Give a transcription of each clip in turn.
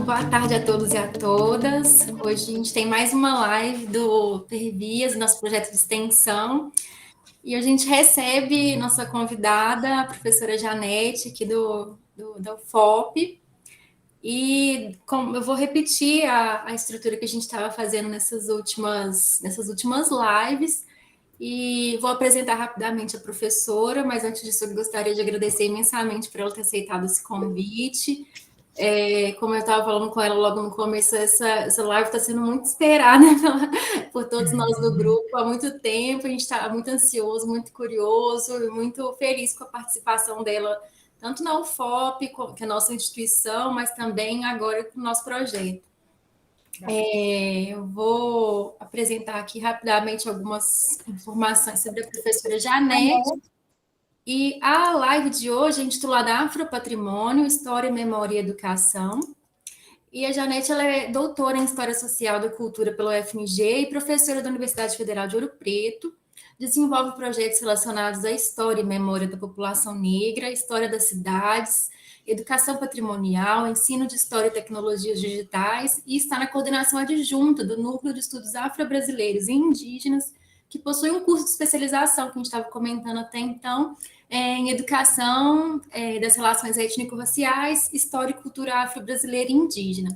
boa tarde a todos e a todas. Hoje a gente tem mais uma live do Pervias, nosso projeto de extensão. E a gente recebe nossa convidada, a professora Janete, aqui da UFOP. E eu vou repetir a estrutura que a gente estava fazendo nessas últimas lives. E vou apresentar rapidamente a professora, mas antes disso eu gostaria de agradecer imensamente por ela ter aceitado esse convite. Como eu estava falando com ela logo no começo, essa live está sendo muito esperada por todos nós do grupo há muito tempo. A gente está muito ansioso, muito curioso e muito feliz com a participação dela, tanto na UFOP, que é a nossa instituição, mas também agora com o nosso projeto. Eu vou apresentar aqui rapidamente algumas informações sobre a professora Janete. E a live de hoje é intitulada Afropatrimônio, História, Memória e Educação. E a Janete ela é doutora em História Social da Cultura pela UFMG e professora da Universidade Federal de Ouro Preto. Desenvolve projetos relacionados à história e memória da população negra, história das cidades, educação patrimonial, ensino de história e tecnologias digitais e está na coordenação adjunta do Núcleo de Estudos Afro-Brasileiros e Indígenas, que possui um curso de especialização que a gente estava comentando até então, em educação das relações étnico-raciais, história e cultura afro-brasileira e indígena.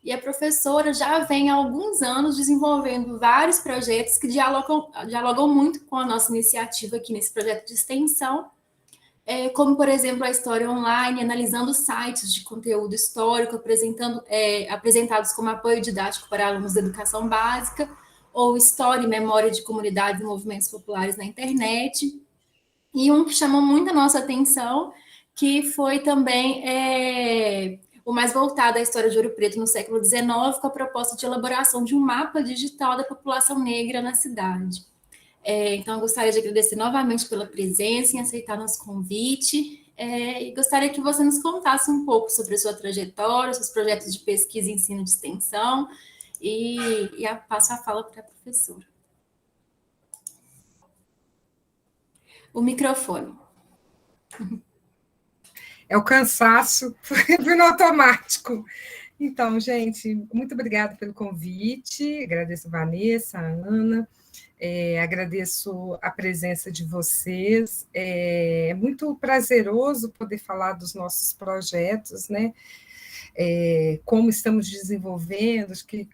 E a professora já vem há alguns anos desenvolvendo vários projetos que dialogam muito com a nossa iniciativa aqui nesse projeto de extensão, como, por exemplo, a história online, analisando sites de conteúdo histórico, apresentados como apoio didático para alunos da educação básica, ou história e memória de comunidades e movimentos populares na internet. E um que chamou muito a nossa atenção, que foi também o mais voltado à história de Ouro Preto no século XIX, com a proposta de elaboração de um mapa digital da população negra na cidade. Então, eu gostaria de agradecer novamente pela presença, em aceitar nosso convite, e gostaria que você nos contasse um pouco sobre a sua trajetória, seus projetos de pesquisa e ensino de extensão, e passo a fala para a professora. O microfone. É o cansaço no automático. Então, gente, muito obrigada pelo convite, agradeço a Vanessa, a Ana, agradeço a presença de vocês, é muito prazeroso poder falar dos nossos projetos, né? Como estamos desenvolvendo, que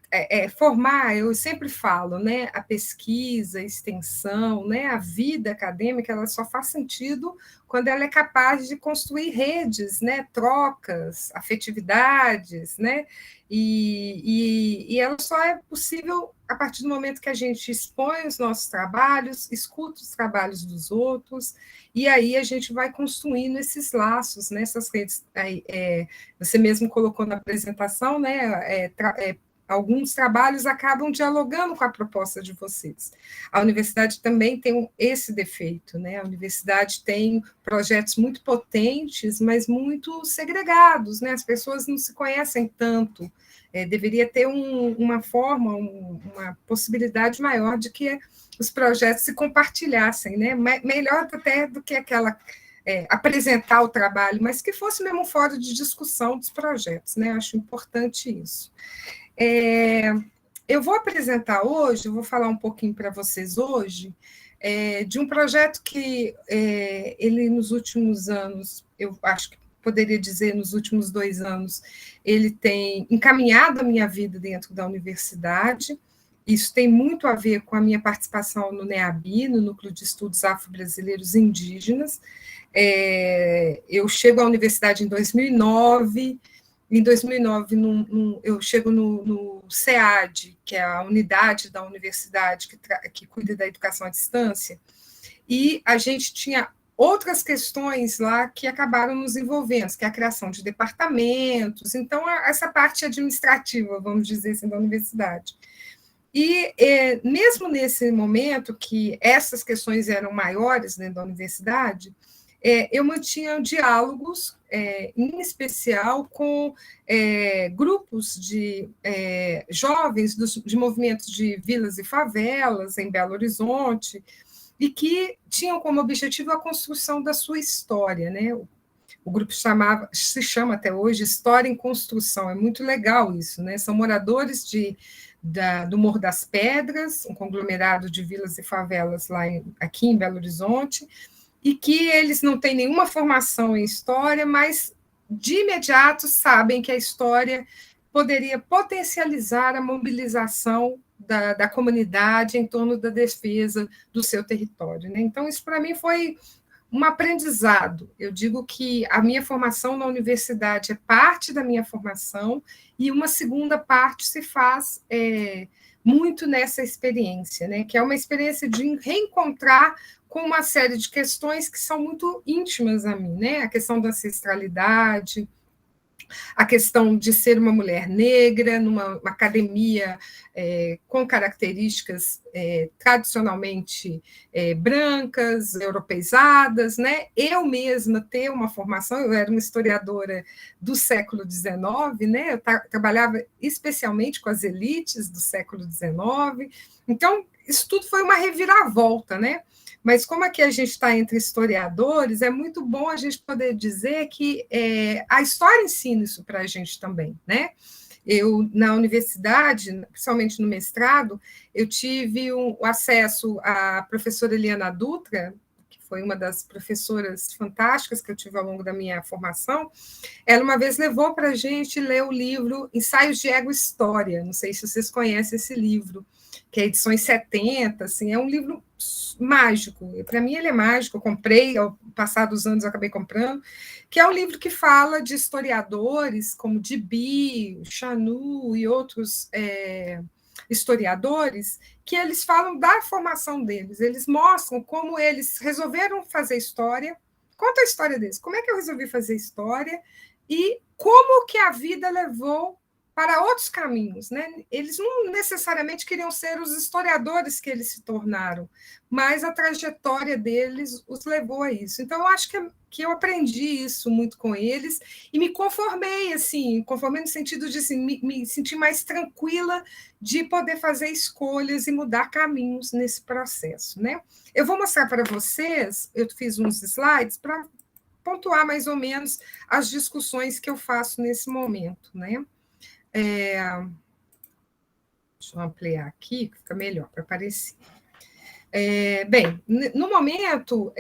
formar, eu sempre falo, né, a pesquisa, a extensão, né, a vida acadêmica, ela só faz sentido quando ela é capaz de construir redes, né, trocas, afetividades, né, e ela só é possível a partir do momento que a gente expõe os nossos trabalhos, escuta os trabalhos dos outros, e aí a gente vai construindo esses laços, né, essas redes. Você mesmo colocou na apresentação, né, alguns trabalhos acabam dialogando com a proposta de vocês. A universidade também tem esse defeito, né? A universidade tem projetos muito potentes, mas muito segregados, né? As pessoas não se conhecem tanto. Deveria ter uma forma, uma possibilidade maior de que os projetos se compartilhassem, né? Melhor até do que aquela apresentar o trabalho, mas que fosse mesmo um fórum de discussão dos projetos, né? Acho importante isso. Eu vou apresentar hoje, eu vou falar um pouquinho para vocês hoje, de um projeto que ele, nos últimos anos, eu acho que poderia dizer, nos últimos 2 anos, ele tem encaminhado a minha vida dentro da universidade. Isso tem muito a ver com a minha participação no NEABI, no Núcleo de Estudos Afro-Brasileiros e Indígenas. Eu chego à universidade em 2009. Em 2009, eu chego no SEAD, que é a unidade da universidade que cuida da educação à distância, e a gente tinha outras questões lá que acabaram nos envolvendo, que é a criação de departamentos, então, essa parte administrativa, vamos dizer assim, da universidade. E, mesmo nesse momento que essas questões eram maiores dentro da universidade, eu mantinha diálogos, em especial com grupos de jovens de movimentos de vilas e favelas em Belo Horizonte, e que tinham como objetivo a construção da sua história, né? o grupo se chama até hoje História em Construção, é muito legal isso, né? São moradores do Morro das Pedras, um conglomerado de vilas e favelas aqui em Belo Horizonte, e que eles não têm nenhuma formação em história, mas de imediato sabem que a história poderia potencializar a mobilização da comunidade em torno da defesa do seu território, né? Então, isso para mim foi um aprendizado. Eu digo que a minha formação na universidade é parte da minha formação e uma segunda parte se faz muito nessa experiência, né? Que é uma experiência de reencontrar com uma série de questões que são muito íntimas a mim, né? A questão da ancestralidade, a questão de ser uma mulher negra numa academia com características tradicionalmente brancas, europeizadas, né? Eu mesma ter uma formação, eu era uma historiadora do século XIX, né? Eu trabalhava especialmente com as elites do século XIX, então isso tudo foi uma reviravolta, né? Mas como aqui a gente está entre historiadores, é muito bom a gente poder dizer que a história ensina isso para a gente também, né? Eu, na universidade, principalmente no mestrado, eu tive o acesso à professora Eliana Dutra, que foi uma das professoras fantásticas que eu tive ao longo da minha formação. Ela uma vez levou para a gente ler o livro Ensaios de Ego e História, não sei se vocês conhecem esse livro, que é edições 70, assim, é um livro mágico, para mim ele é mágico, eu comprei, ao passar dos anos eu acabei comprando, que é um livro que fala de historiadores como Deby, Chanu e outros historiadores, que eles falam da formação deles, eles mostram como eles resolveram fazer história, conta a história deles, como é que eu resolvi fazer história e como que a vida levou para outros caminhos, né? Eles não necessariamente queriam ser os historiadores que eles se tornaram, mas a trajetória deles os levou a isso. Então, eu acho que eu aprendi isso muito com eles e me conformei, assim, conformei no sentido de assim, me sentir mais tranquila de poder fazer escolhas e mudar caminhos nesse processo, né? Eu vou mostrar para vocês, eu fiz uns slides para pontuar mais ou menos as discussões que eu faço nesse momento, né? Deixa eu ampliar aqui, que fica melhor para aparecer. Bem, no momento,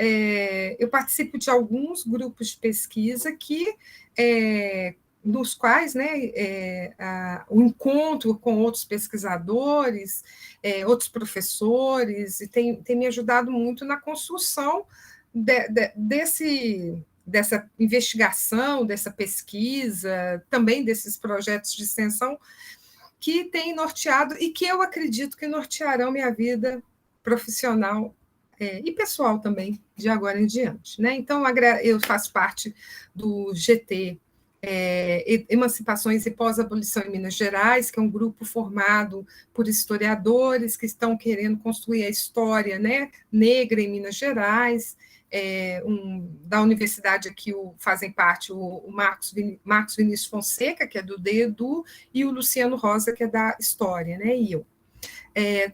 eu participo de alguns grupos de pesquisa nos quais, né, o encontro com outros pesquisadores, outros professores, e tem me ajudado muito na construção dessa investigação, dessa pesquisa, também desses projetos de extensão que tem norteado e que eu acredito que nortearão minha vida profissional e pessoal também, de agora em diante, né? Então, eu faço parte do GT Emancipações e Pós-Abolição em Minas Gerais, que é um grupo formado por historiadores que estão querendo construir a história, né, negra em Minas Gerais. Da universidade aqui fazem parte o Marcos Vinícius Fonseca, que é do DEDU, e o Luciano Rosa, que é da História, né, e eu.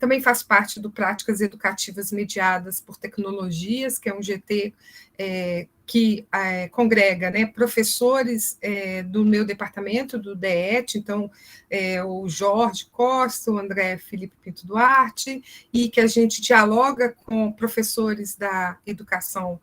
Também faço parte do Práticas Educativas Mediadas por Tecnologias, que é um GT que congrega, né, professores do meu departamento, do DEET, então o Jorge Costa, o André Felipe Pinto Duarte, e que a gente dialoga com professores da educação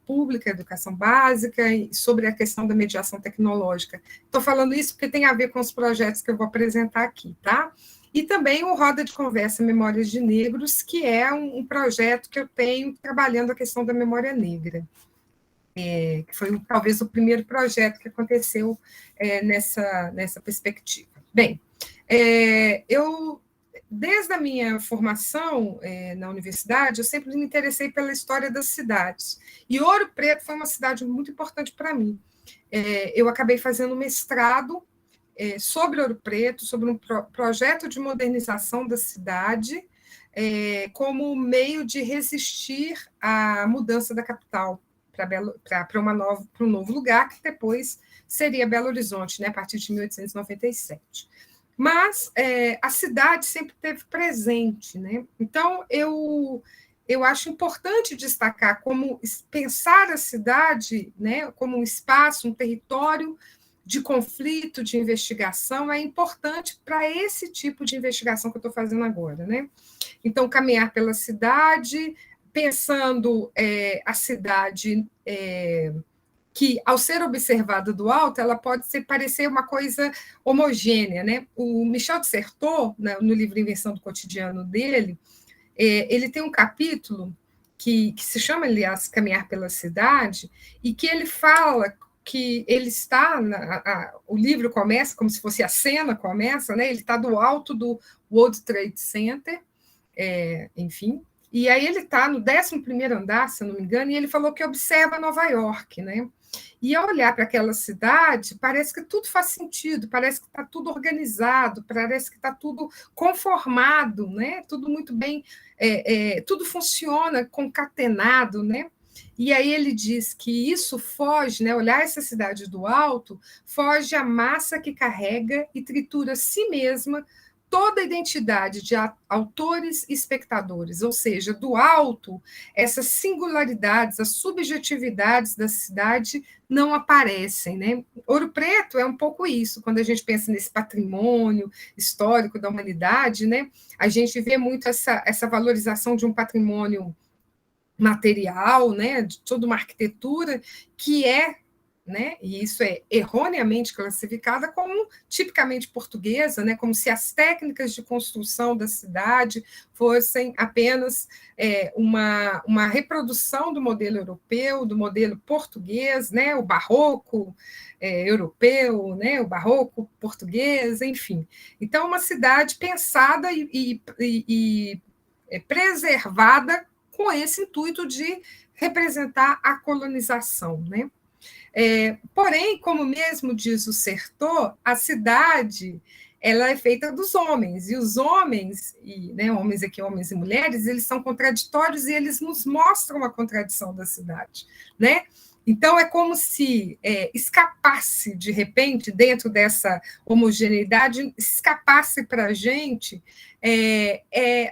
pública, educação básica, sobre a questão da mediação tecnológica. Estou falando isso porque tem a ver com os projetos que eu vou apresentar aqui, tá? E também o Roda de Conversa Memórias de Negros, que é um projeto que eu tenho trabalhando a questão da memória negra, que foi talvez o primeiro projeto que aconteceu nessa perspectiva. Bem, desde a minha formação na universidade, eu sempre me interessei pela história das cidades, e Ouro Preto foi uma cidade muito importante para mim. Eu acabei fazendo mestrado sobre Ouro Preto, sobre um projeto de modernização da cidade, como meio de resistir à mudança da capital para um novo lugar, que depois seria Belo Horizonte, né, a partir de 1897. Mas a cidade sempre esteve presente, né? Então, eu eu acho importante destacar como pensar a cidade, né, como um espaço, um território de conflito, de investigação, é importante para esse tipo de investigação que eu estou fazendo agora, né? Então, caminhar pela cidade, pensando a cidade que, ao ser observada do alto, ela pode parecer uma coisa homogênea, né? O Michel de Certeau, no livro Invenção do Cotidiano dele, ele tem um capítulo que se chama, aliás, Caminhar pela Cidade, e que ele fala que ele está, o livro começa como se fosse a cena começa, né? Ele está do alto do World Trade Center, enfim, e aí ele está no 11º andar, se eu não me engano, e ele falou que observa Nova York, né? E ao olhar para aquela cidade, parece que tudo faz sentido, parece que está tudo organizado, parece que está tudo conformado, né? Tudo muito bem, tudo funciona concatenado, né? E aí ele diz que isso foge, né? Olhar essa cidade do alto, foge à massa que carrega e tritura a si mesma toda a identidade de autores e espectadores, ou seja, do alto, essas singularidades, as subjetividades da cidade não aparecem, né? Ouro Preto é um pouco isso, quando a gente pensa nesse patrimônio histórico da humanidade, né? A gente vê muito essa valorização de um patrimônio material, né? De toda uma arquitetura que né? E isso é erroneamente classificada como tipicamente portuguesa, né? Como se as técnicas de construção da cidade fossem apenas uma reprodução do modelo europeu, do modelo português, né? O barroco europeu, né? O barroco português, enfim. Então, uma cidade pensada e preservada com esse intuito de representar a colonização, né? Porém, como mesmo diz o Certeau, a cidade ela é feita dos homens, e os homens, né, homens aqui, homens e mulheres, eles são contraditórios e eles nos mostram a contradição da cidade, né? Então, é como se escapasse, de repente, dentro dessa homogeneidade, escapasse para a gente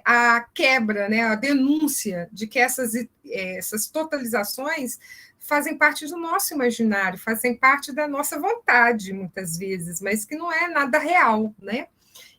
a quebra, né, a denúncia de que essas totalizações fazem parte do nosso imaginário, fazem parte da nossa vontade, muitas vezes, mas que não é nada real, né?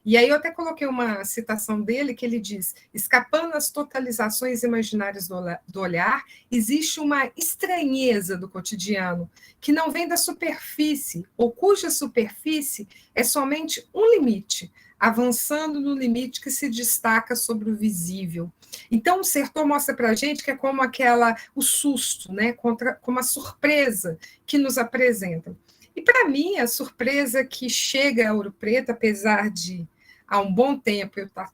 E aí eu até coloquei uma citação dele que ele diz: escapando às totalizações imaginárias do olhar, existe uma estranheza do cotidiano que não vem da superfície, ou cuja superfície é somente um limite, avançando no limite que se destaca sobre o visível. Então, o Certeau mostra para a gente que é como o susto, né, como a surpresa que nos apresenta. E, para mim, a surpresa que chega a Ouro Preto, apesar de, há um bom tempo, eu estar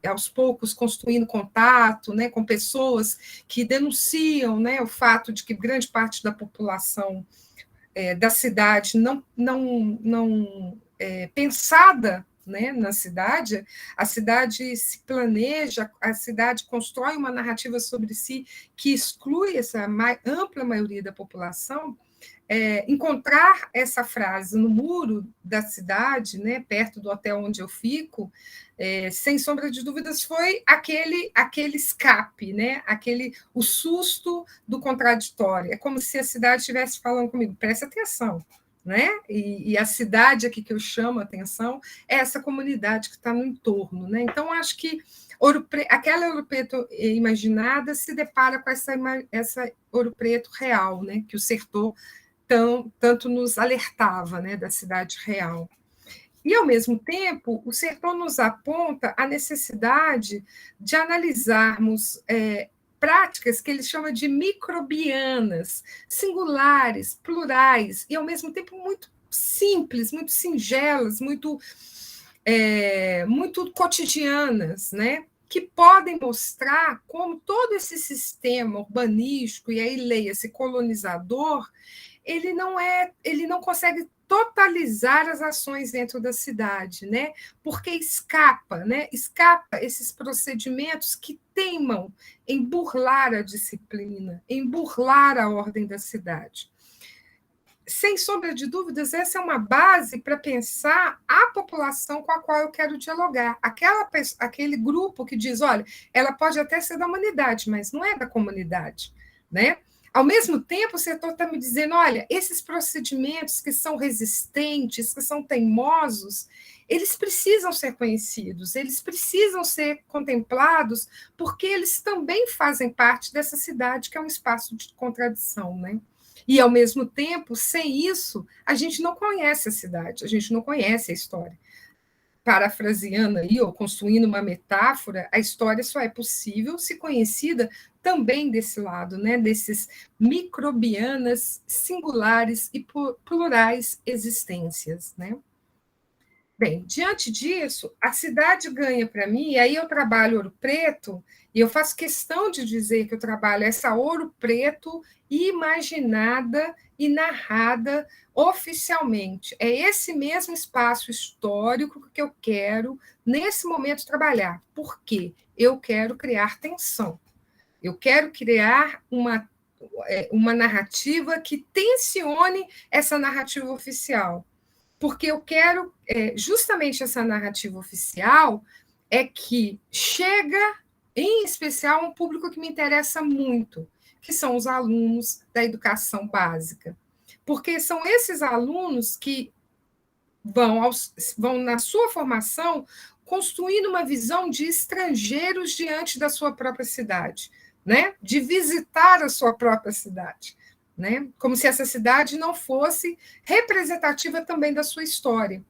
aos poucos construindo contato, né, com pessoas que denunciam, né, o fato de que grande parte da população da cidade não pensada, né, na cidade, a cidade se planeja, a cidade constrói uma narrativa sobre si que exclui essa ampla maioria da população. Encontrar essa frase no muro da cidade, né, perto do hotel onde eu fico, sem sombra de dúvidas, foi aquele escape, né, o susto do contraditório. É como se a cidade estivesse falando comigo: presta atenção, né? E a cidade aqui que eu chamo a atenção é essa comunidade que está no entorno, né? Então, acho que aquela Ouro Preto imaginada se depara com essa Ouro Preto real, né? Que o Certeau tanto nos alertava, né, da cidade real. E, ao mesmo tempo, o Certeau nos aponta a necessidade de analisarmos práticas que ele chama de microbianas, singulares, plurais, e, ao mesmo tempo, muito simples, muito singelas, muito cotidianas, né? Que podem mostrar como todo esse sistema urbanístico, e aí leia-se colonizador, ele não consegue totalizar as ações dentro da cidade, né? Porque escapa esses procedimentos que teimam em burlar a disciplina, em burlar a ordem da cidade. sem sombra de dúvidas, essa é uma base para pensar a população com a qual eu quero dialogar. Aquele grupo que diz, olha, ela pode até ser da humanidade, mas não é da comunidade, né? Ao mesmo tempo, o setor está me dizendo, olha, esses procedimentos que são resistentes, que são teimosos, eles precisam ser conhecidos, eles precisam ser contemplados, porque eles também fazem parte dessa cidade, que é um espaço de contradição, né? E, ao mesmo tempo, sem isso, a gente não conhece a cidade, a gente não conhece a história. Parafraseando aí, ou construindo uma metáfora, a história só é possível se conhecida também desse lado, né? Desses microbianas singulares e plurais existências, né? Bem, diante disso, a cidade ganha para mim, e aí eu trabalho Ouro Preto, e eu faço questão de dizer que eu trabalho essa Ouro Preto imaginada e narrada oficialmente. É esse mesmo espaço histórico que eu quero, nesse momento, trabalhar. Por quê? Eu quero criar tensão. Eu quero criar uma narrativa que tensione essa narrativa oficial, porque eu quero justamente essa narrativa oficial é que chega, em especial, a um público que me interessa muito, que são os alunos da educação básica. Porque são esses alunos que vão na sua formação, construindo uma visão de estrangeiros diante da sua própria cidade, né? De visitar a sua própria cidade. Né? Como se essa cidade não fosse representativa também da sua história,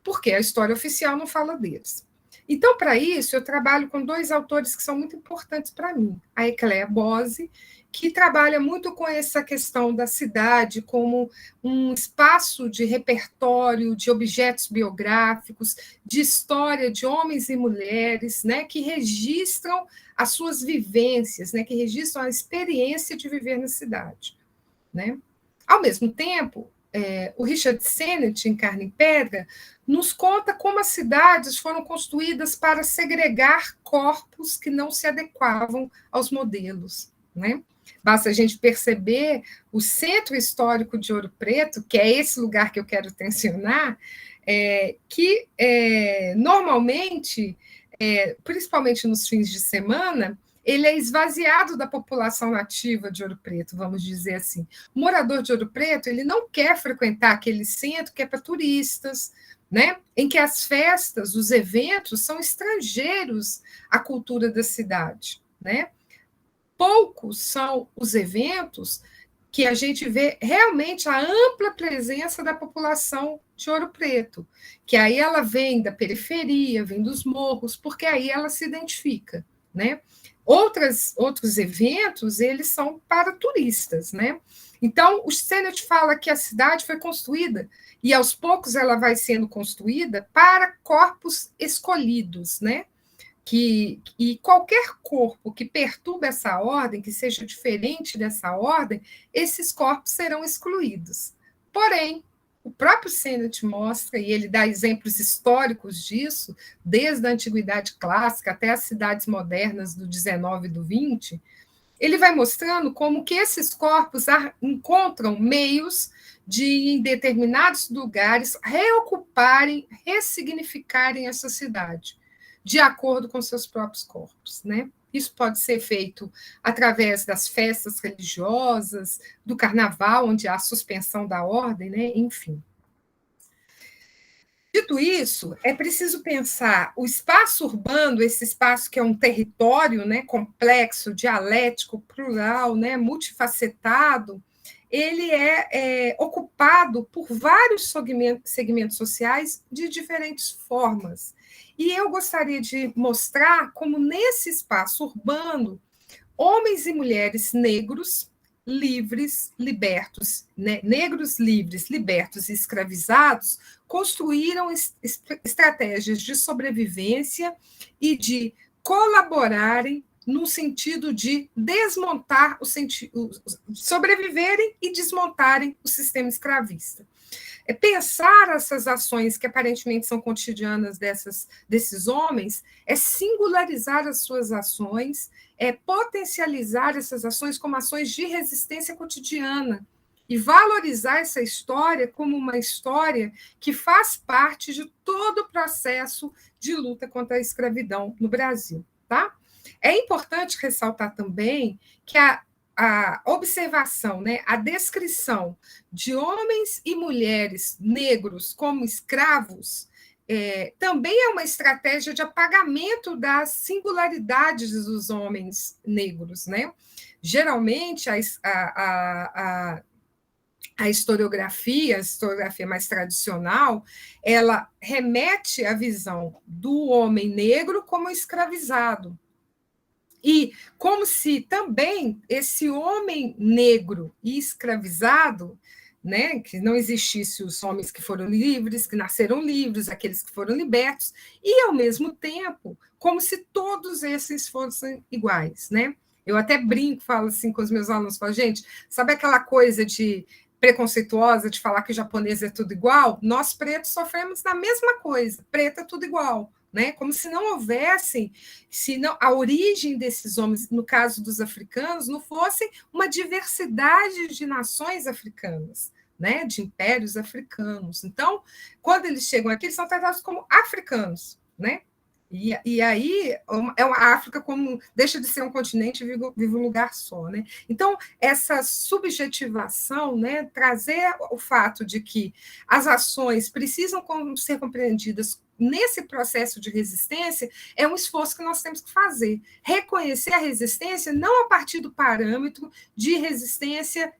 porque a história oficial não fala deles. Então, para isso, eu trabalho com dois autores que são muito importantes para mim. A Ecléa Bose, que trabalha muito com essa questão da cidade como um espaço de repertório, de objetos biográficos, de história de homens e mulheres, né, que registram as suas vivências, né, que registram a experiência de viver na cidade. Né? Ao mesmo tempo, o Richard Sennett, em Carne e Pedra, nos conta como as cidades foram construídas para segregar corpos que não se adequavam aos modelos. Né? Basta a gente perceber o centro histórico de Ouro Preto, que é esse lugar que eu quero tensionar, que normalmente, principalmente nos fins de semana, ele é esvaziado da população nativa de Ouro Preto, vamos dizer assim. O morador de Ouro Preto, ele não quer frequentar aquele centro que é para turistas, né? Em que as festas, os eventos são estrangeiros à cultura da cidade, né? Poucos são os eventos que a gente vê realmente a ampla presença da população de Ouro Preto, que aí ela vem da periferia, vem dos morros, porque aí ela se identifica, né? Outros eventos, eles são para turistas, né? Então, o Sennett fala que a cidade foi construída, e aos poucos ela vai sendo construída para corpos escolhidos, né? E qualquer corpo que perturbe essa ordem, que seja diferente dessa ordem, esses corpos serão excluídos. Porém, o próprio Sennett mostra, e ele dá exemplos históricos disso, desde a Antiguidade Clássica até as cidades modernas do 19 e do 20, ele vai mostrando como que esses corpos encontram meios de, em determinados lugares, reocuparem, ressignificarem essa cidade, de acordo com seus próprios corpos, né? Isso pode ser feito através das festas religiosas, do carnaval, onde há suspensão da ordem, né? Enfim. Dito isso, é preciso pensar o espaço urbano, esse espaço que é um território, né, complexo, dialético, plural, né, multifacetado, ele é ocupado por vários segmentos sociais de diferentes formas. E eu gostaria de mostrar como, nesse espaço urbano, homens e mulheres negros, livres, libertos, né? Negros, livres, libertos e escravizados, construíram estratégias de sobrevivência e de colaborarem no sentido de desmontar sobreviverem e desmontarem o sistema escravista. Pensar essas ações que aparentemente são cotidianas desses homens é singularizar as suas ações, é potencializar essas ações como ações de resistência cotidiana, e valorizar essa história como uma história que faz parte de todo o processo de luta contra a escravidão no Brasil. Tá? É importante ressaltar também que a observação, né, a descrição de homens e mulheres negros como escravos também é uma estratégia de apagamento das singularidades dos homens negros. Né? Geralmente, a historiografia mais tradicional, ela remete à visão do homem negro como escravizado. E como se também esse homem negro e escravizado, né, que não existisse os homens que foram livres, que nasceram livres, aqueles que foram libertos, e, ao mesmo tempo, como se todos esses fossem iguais. Né? Eu até brinco, falo assim com os meus alunos, falo, gente, sabe aquela coisa de preconceituosa de falar que japonês é tudo igual? Nós pretos sofremos da mesma coisa, preto é tudo igual. Né? Como se não houvessem, se não, a origem desses homens, no caso dos africanos, não fosse uma diversidade de nações africanas, né? De impérios africanos. Então, quando eles chegam aqui, eles são tratados como africanos. Né? E aí é uma África como deixa de ser um continente e vive um lugar só. Né? Então, essa subjetivação, né, trazer o fato de que as ações precisam ser compreendidas nesse processo de resistência, é um esforço que nós temos que fazer. Reconhecer a resistência não a partir do parâmetro de resistência,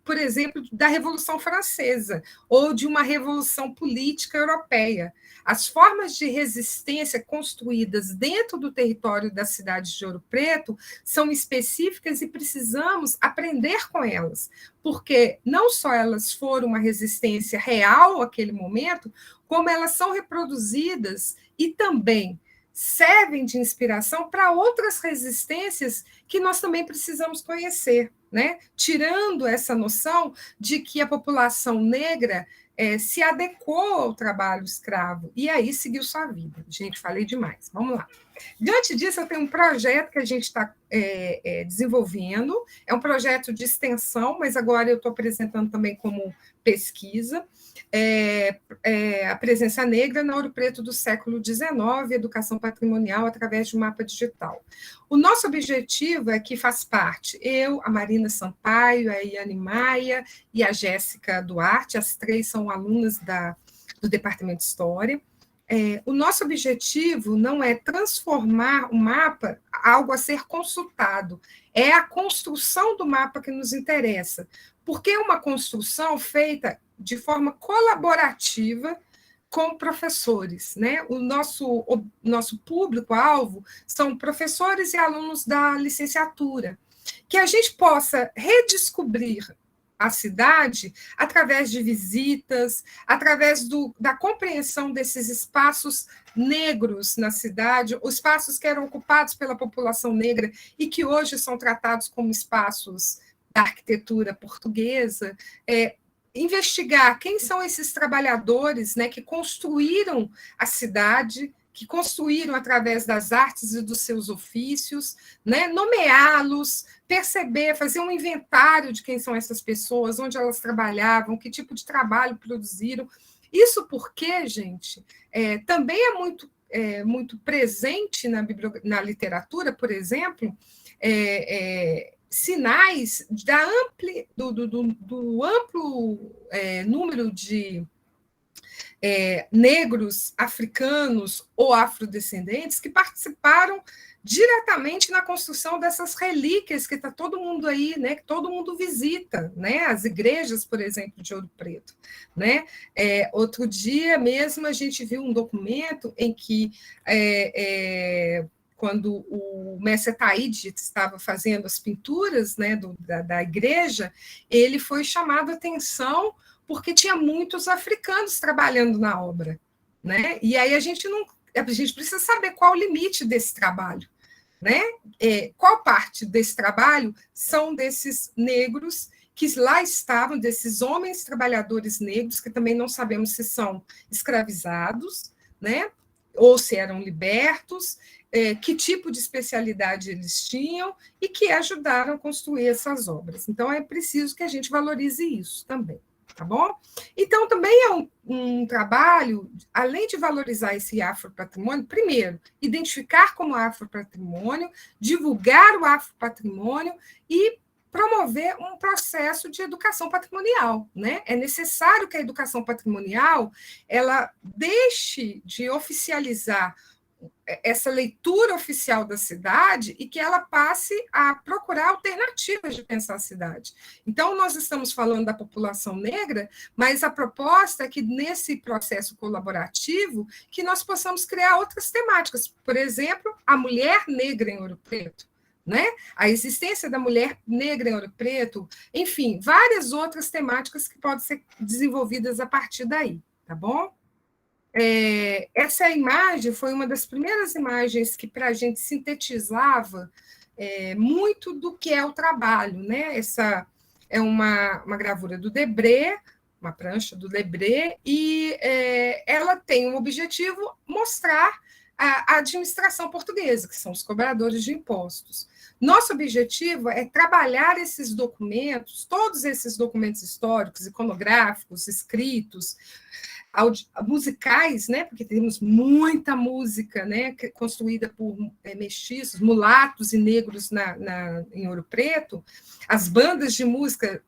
por exemplo, da Revolução Francesa ou de uma revolução política europeia. As formas de resistência construídas dentro do território da cidade de Ouro Preto são específicas e precisamos aprender com elas, porque não só elas foram uma resistência real naquele momento, como elas são reproduzidas e também servem de inspiração para outras resistências que nós também precisamos conhecer, né? Tirando essa noção de que a população negra se adequou ao trabalho escravo e aí seguiu sua vida. Gente, falei demais. Vamos lá. Diante disso, eu tenho um projeto que a gente está desenvolvendo, é um projeto de extensão, mas agora eu estou apresentando também como pesquisa, a presença negra no Ouro Preto do século XIX, educação patrimonial através de um mapa digital. O nosso objetivo é que faz parte, eu, a Marina Sampaio, a Iane Maia e a Jéssica Duarte, as três são alunas do Departamento de História. O nosso objetivo não é transformar o mapa algo a ser consultado, é a construção do mapa que nos interessa, porque é uma construção feita de forma colaborativa com professores. Né? O nosso público-alvo são professores e alunos da licenciatura, que a gente possa redescobrir a cidade através de visitas, através da compreensão desses espaços negros na cidade, os espaços que eram ocupados pela população negra e que hoje são tratados como espaços da arquitetura portuguesa, investigar quem são esses trabalhadores, né, que construíram a cidade, que construíram através das artes e dos seus ofícios, né, nomeá-los, perceber, fazer um inventário de quem são essas pessoas, onde elas trabalhavam, que tipo de trabalho produziram. Isso porque, gente, também é muito presente na literatura, por exemplo, sinais do amplo número de negros africanos ou afrodescendentes que participaram diretamente na construção dessas relíquias que está todo mundo aí, né, que todo mundo visita, né, as igrejas, por exemplo, de Ouro Preto. Né? Outro dia mesmo a gente viu um documento em que quando o mestre Taíde estava fazendo as pinturas, né, da igreja, ele foi chamado a atenção porque tinha muitos africanos trabalhando na obra. Né? E aí a gente precisa saber qual o limite desse trabalho. Né? Qual parte desse trabalho são desses negros que lá estavam, desses homens trabalhadores negros, que também não sabemos se são escravizados, né? ou se eram libertos, que tipo de especialidade eles tinham e que ajudaram a construir essas obras. Então, é preciso que a gente valorize isso também, tá bom? Então, também é um trabalho, além de valorizar esse afropatrimônio, primeiro, identificar como afropatrimônio, divulgar o afropatrimônio e promover um processo de educação patrimonial, né? É necessário que a educação patrimonial ela deixe de oficializar essa leitura oficial da cidade e que ela passe a procurar alternativas de pensar a cidade. Então, nós estamos falando da população negra, mas a proposta é que, nesse processo colaborativo, que nós possamos criar outras temáticas. Por exemplo, a mulher negra em Ouro Preto, né? A existência da mulher negra em Ouro Preto, enfim, várias outras temáticas que podem ser desenvolvidas a partir daí, tá bom? Essa imagem foi uma das primeiras imagens que para a gente sintetizava muito do que é o trabalho, né? Essa é uma gravura do Debré, uma prancha do Debré, e ela tem um objetivo mostrar a administração portuguesa, que são os cobradores de impostos. Nosso objetivo é trabalhar esses documentos, todos esses documentos históricos, iconográficos, escritos, musicais, né, porque temos muita música, né, construída por mestiços, mulatos e negros em Ouro Preto, as bandas de música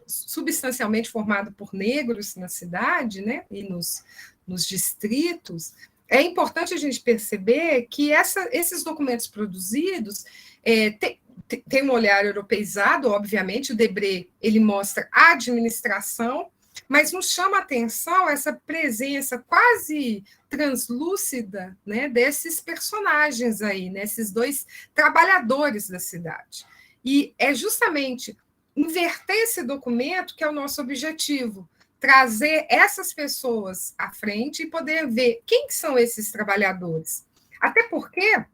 substancialmente formadas por negros na cidade, né, e nos distritos. É importante a gente perceber que esses documentos produzidos tem um olhar europeizado, obviamente, o Debré ele mostra a administração, mas nos chama a atenção essa presença quase translúcida, né, desses personagens aí, né, esses dois trabalhadores da cidade. E é justamente inverter esse documento que é o nosso objetivo, trazer essas pessoas à frente e poder ver quem são esses trabalhadores. Até porque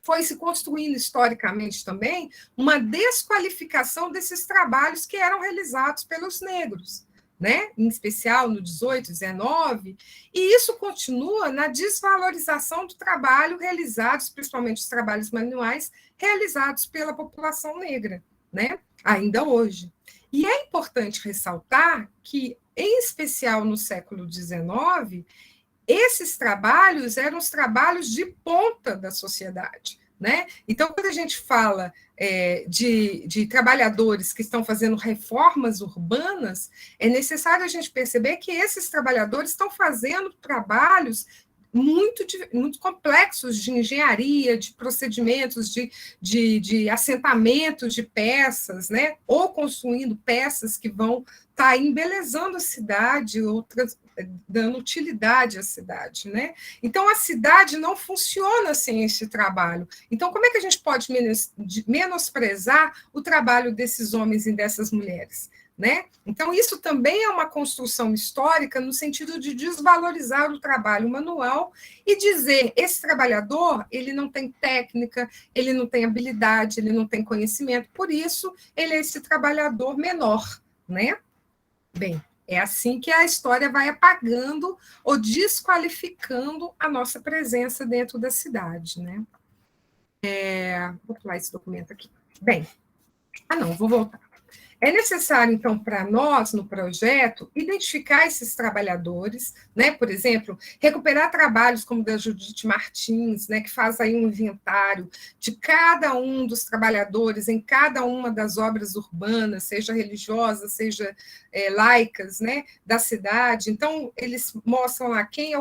foi se construindo historicamente também uma desqualificação desses trabalhos que eram realizados pelos negros, né? Em especial no 18, 19, e isso continua na desvalorização do trabalho realizado, principalmente os trabalhos manuais, realizados pela população negra, né? Ainda hoje. E é importante ressaltar que, em especial no século XIX, esses trabalhos eram os trabalhos de ponta da sociedade, né? Então, quando a gente fala de trabalhadores que estão fazendo reformas urbanas, é necessário a gente perceber que esses trabalhadores estão fazendo trabalhos muito complexos de engenharia, de procedimentos, de assentamentos de peças, né? Ou construindo peças que vão estar embelezando a cidade, outras dando utilidade à cidade, né? Então, a cidade não funciona sem esse trabalho. Então, como é que a gente pode menosprezar o trabalho desses homens e dessas mulheres? Né? Então, isso também é uma construção histórica no sentido de desvalorizar o trabalho manual e dizer, esse trabalhador, ele não tem técnica, ele não tem habilidade, ele não tem conhecimento, por isso ele é esse trabalhador menor, né? Bem, é assim que a história vai apagando ou desqualificando a nossa presença dentro da cidade, né? Vou pular esse documento aqui. Bem, não, vou voltar. É necessário, então, para nós, no projeto, identificar esses trabalhadores, né? Por exemplo, recuperar trabalhos como o da Judite Martins, né? Que faz aí um inventário de cada um dos trabalhadores em cada uma das obras urbanas, seja religiosas, seja laicas, né? Da cidade. Então, eles mostram lá quem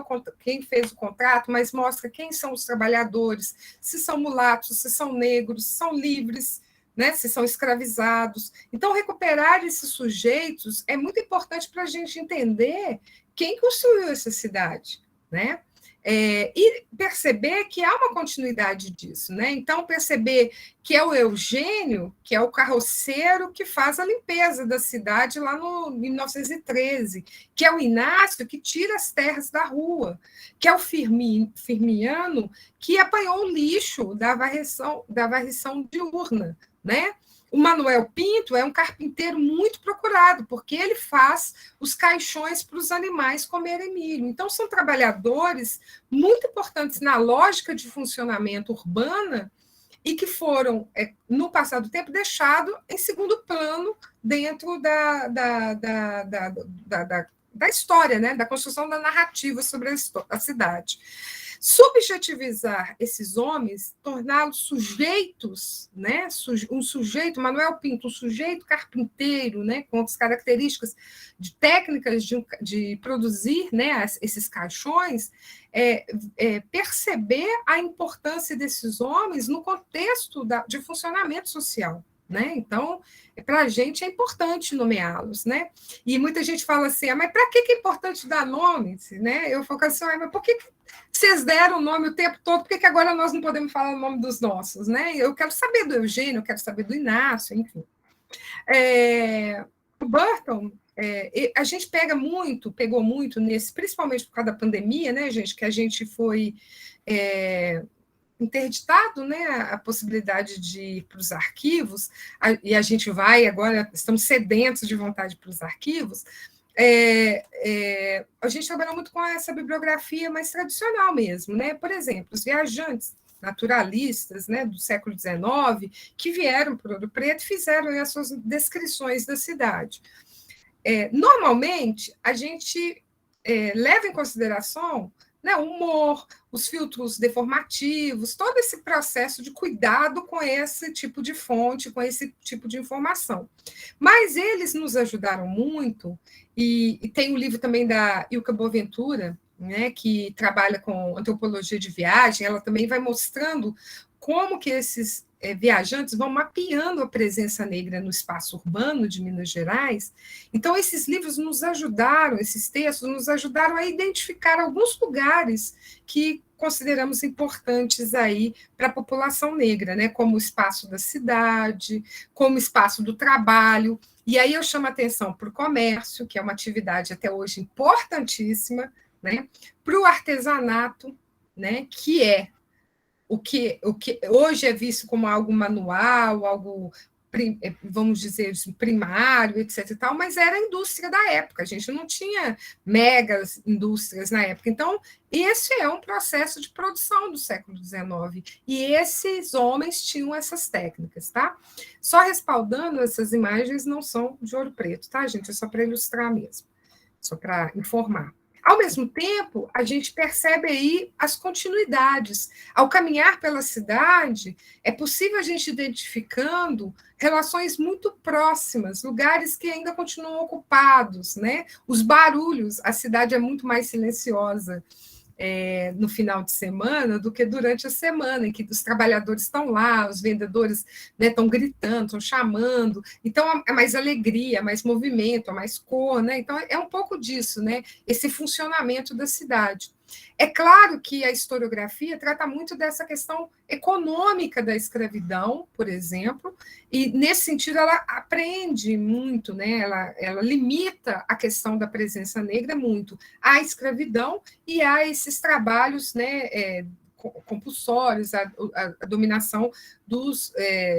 fez o contrato, mas mostra quem são os trabalhadores, se são mulatos, se são negros, se são livres, né, se são escravizados. Então, recuperar esses sujeitos é muito importante para a gente entender quem construiu essa cidade, né? E perceber que há uma continuidade disso, né? Então, perceber que é o Eugênio, que é o carroceiro que faz a limpeza da cidade lá no 1913, que é o Inácio que tira as terras da rua, que é o Firmiano que apanhou o lixo da varrição diurna, né? O Manuel Pinto é um carpinteiro muito procurado, porque ele faz os caixões para os animais comerem milho. Então, são trabalhadores muito importantes na lógica de funcionamento urbana e que foram, no passar do tempo, deixados em segundo plano dentro da história, né? Da construção da narrativa sobre a cidade. Subjetivizar esses homens, torná-los sujeitos, né? Um sujeito, Manuel Pinto, um sujeito carpinteiro, né? Com as características de técnicas de produzir, né? Esses caixões, perceber a importância desses homens no contexto de funcionamento social. Né? Então, para a gente é importante nomeá-los, né? E muita gente fala assim, mas para que é importante dar nomes? Né? Eu falo assim, mas por que vocês deram o nome o tempo todo? Por que agora nós não podemos falar o nome dos nossos? Né? Eu quero saber do Eugênio, eu quero saber do Inácio, enfim. O Burton, a gente pegou muito nesse, principalmente por causa da pandemia, né, gente, que a gente foi interditado, né, a possibilidade de ir para os arquivos, e a gente vai agora, estamos sedentos de vontade para os arquivos. A gente trabalhou muito com essa bibliografia mais tradicional mesmo, né? Por exemplo, os viajantes naturalistas, né, do século XIX, que vieram para Ouro Preto e fizeram as suas descrições da cidade. Normalmente, a gente leva em consideração, né, o humor, os filtros deformativos, todo esse processo de cuidado com esse tipo de fonte, com esse tipo de informação. Mas eles nos ajudaram muito, e tem um livro também da Ilka Boaventura, né, que trabalha com antropologia de viagem, ela também vai mostrando como que esses viajantes vão mapeando a presença negra no espaço urbano de Minas Gerais. Então, esses livros nos ajudaram, esses textos nos ajudaram a identificar alguns lugares que consideramos importantes aí para a população negra, né? Como o espaço da cidade, como o espaço do trabalho. E aí eu chamo a atenção para o comércio, que é uma atividade até hoje importantíssima, né? Para o artesanato, né? Que é o que hoje é visto como algo manual, algo, vamos dizer, primário, etc. e tal, mas era a indústria da época, a gente não tinha megas indústrias na época. Então, esse é um processo de produção do século XIX, e esses homens tinham essas técnicas, tá? Só respaldando, essas imagens não são de Ouro Preto, tá, gente? É só para ilustrar mesmo, só para informar. Ao mesmo tempo, a gente percebe aí as continuidades. Ao caminhar pela cidade, é possível a gente identificando relações muito próximas, lugares que ainda continuam ocupados, né? Os barulhos, a cidade é muito mais silenciosa no final de semana do que durante a semana, em que os trabalhadores estão lá, os vendedores, né, estão gritando, estão chamando, então é mais alegria, é mais movimento, é mais cor, né? Então é um pouco disso, né? Esse funcionamento da cidade. É claro que a historiografia trata muito dessa questão econômica da escravidão, por exemplo, e, nesse sentido, ela aprende muito, né? Ela limita a questão da presença negra muito à escravidão e a esses trabalhos, né, compulsórios, a dominação dos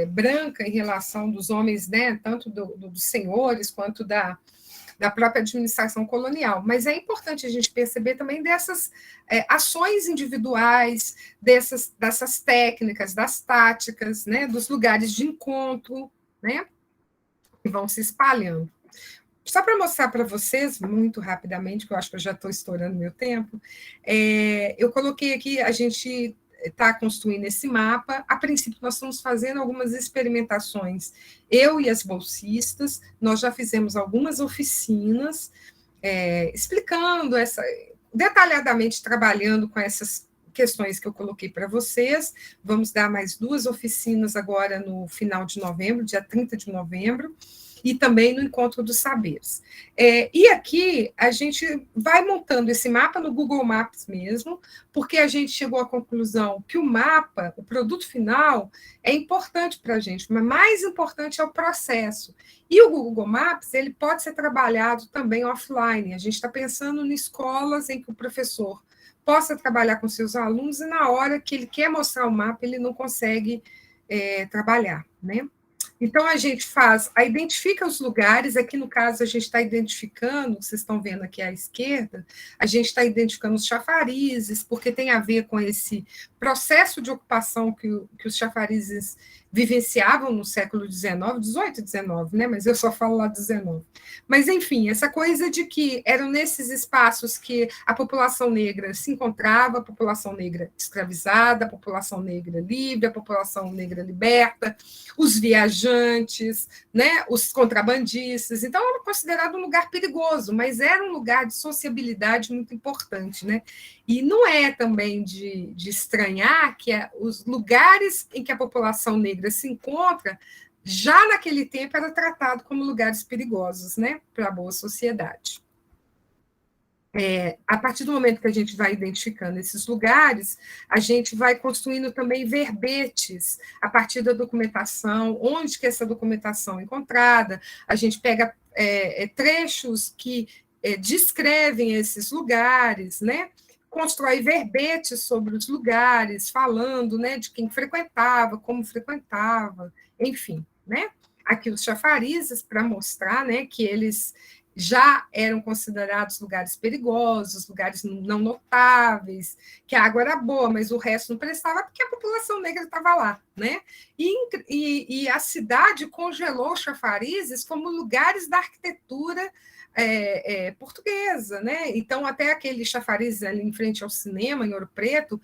branca em relação dos homens, né, tanto dos senhores quanto da própria administração colonial. Mas é importante a gente perceber também dessas ações individuais, dessas técnicas, das táticas, né, dos lugares de encontro, né, que vão se espalhando. Só para mostrar para vocês, muito rapidamente, que eu acho que eu já estou estourando meu tempo, eu coloquei aqui, a gente está construindo esse mapa. A princípio, nós estamos fazendo algumas experimentações, eu e as bolsistas, nós já fizemos algumas oficinas, explicando, detalhadamente trabalhando com essas questões que eu coloquei para vocês. Vamos dar mais 2 oficinas agora no final de novembro, dia 30 de novembro, e também no Encontro dos Saberes. E aqui a gente vai montando esse mapa no Google Maps mesmo, porque a gente chegou à conclusão que o mapa, o produto final, é importante para a gente, mas mais importante é o processo. E o Google Maps, ele pode ser trabalhado também offline. A gente está pensando em escolas em que o professor possa trabalhar com seus alunos e na hora que ele quer mostrar o mapa, ele não consegue trabalhar, né? Então, a gente identifica os lugares, aqui no caso a gente está identificando, vocês estão vendo aqui à esquerda, a gente está identificando os chafarizes, porque tem a ver com esse processo de ocupação que os chafarizes vivenciavam no século XIX, XVIII e XIX, né? Mas eu só falo lá do XIX. Mas, enfim, essa coisa de que eram nesses espaços que a população negra se encontrava, a população negra escravizada, a população negra livre, a população negra liberta, os viajantes, né, os contrabandistas. Então, era considerado um lugar perigoso, mas era um lugar de sociabilidade muito importante. Né? E não é também de estranhar que os lugares em que a população negra se encontra, já naquele tempo era tratado como lugares perigosos, né, para a boa sociedade. A partir do momento que a gente vai identificando esses lugares, a gente vai construindo também verbetes a partir da documentação, onde que essa documentação é encontrada, a gente pega trechos que descrevem esses lugares, né? Constrói verbetes sobre os lugares, falando, né, de quem frequentava, como frequentava, enfim, né? Aqui os chafarizes para mostrar, né, que eles já eram considerados lugares perigosos, lugares não notáveis, que a água era boa, mas o resto não prestava porque a população negra estava lá, né? E a cidade congelou os chafarizes como lugares da arquitetura portuguesa, né? Então, até aquele chafariz ali em frente ao cinema, em Ouro Preto,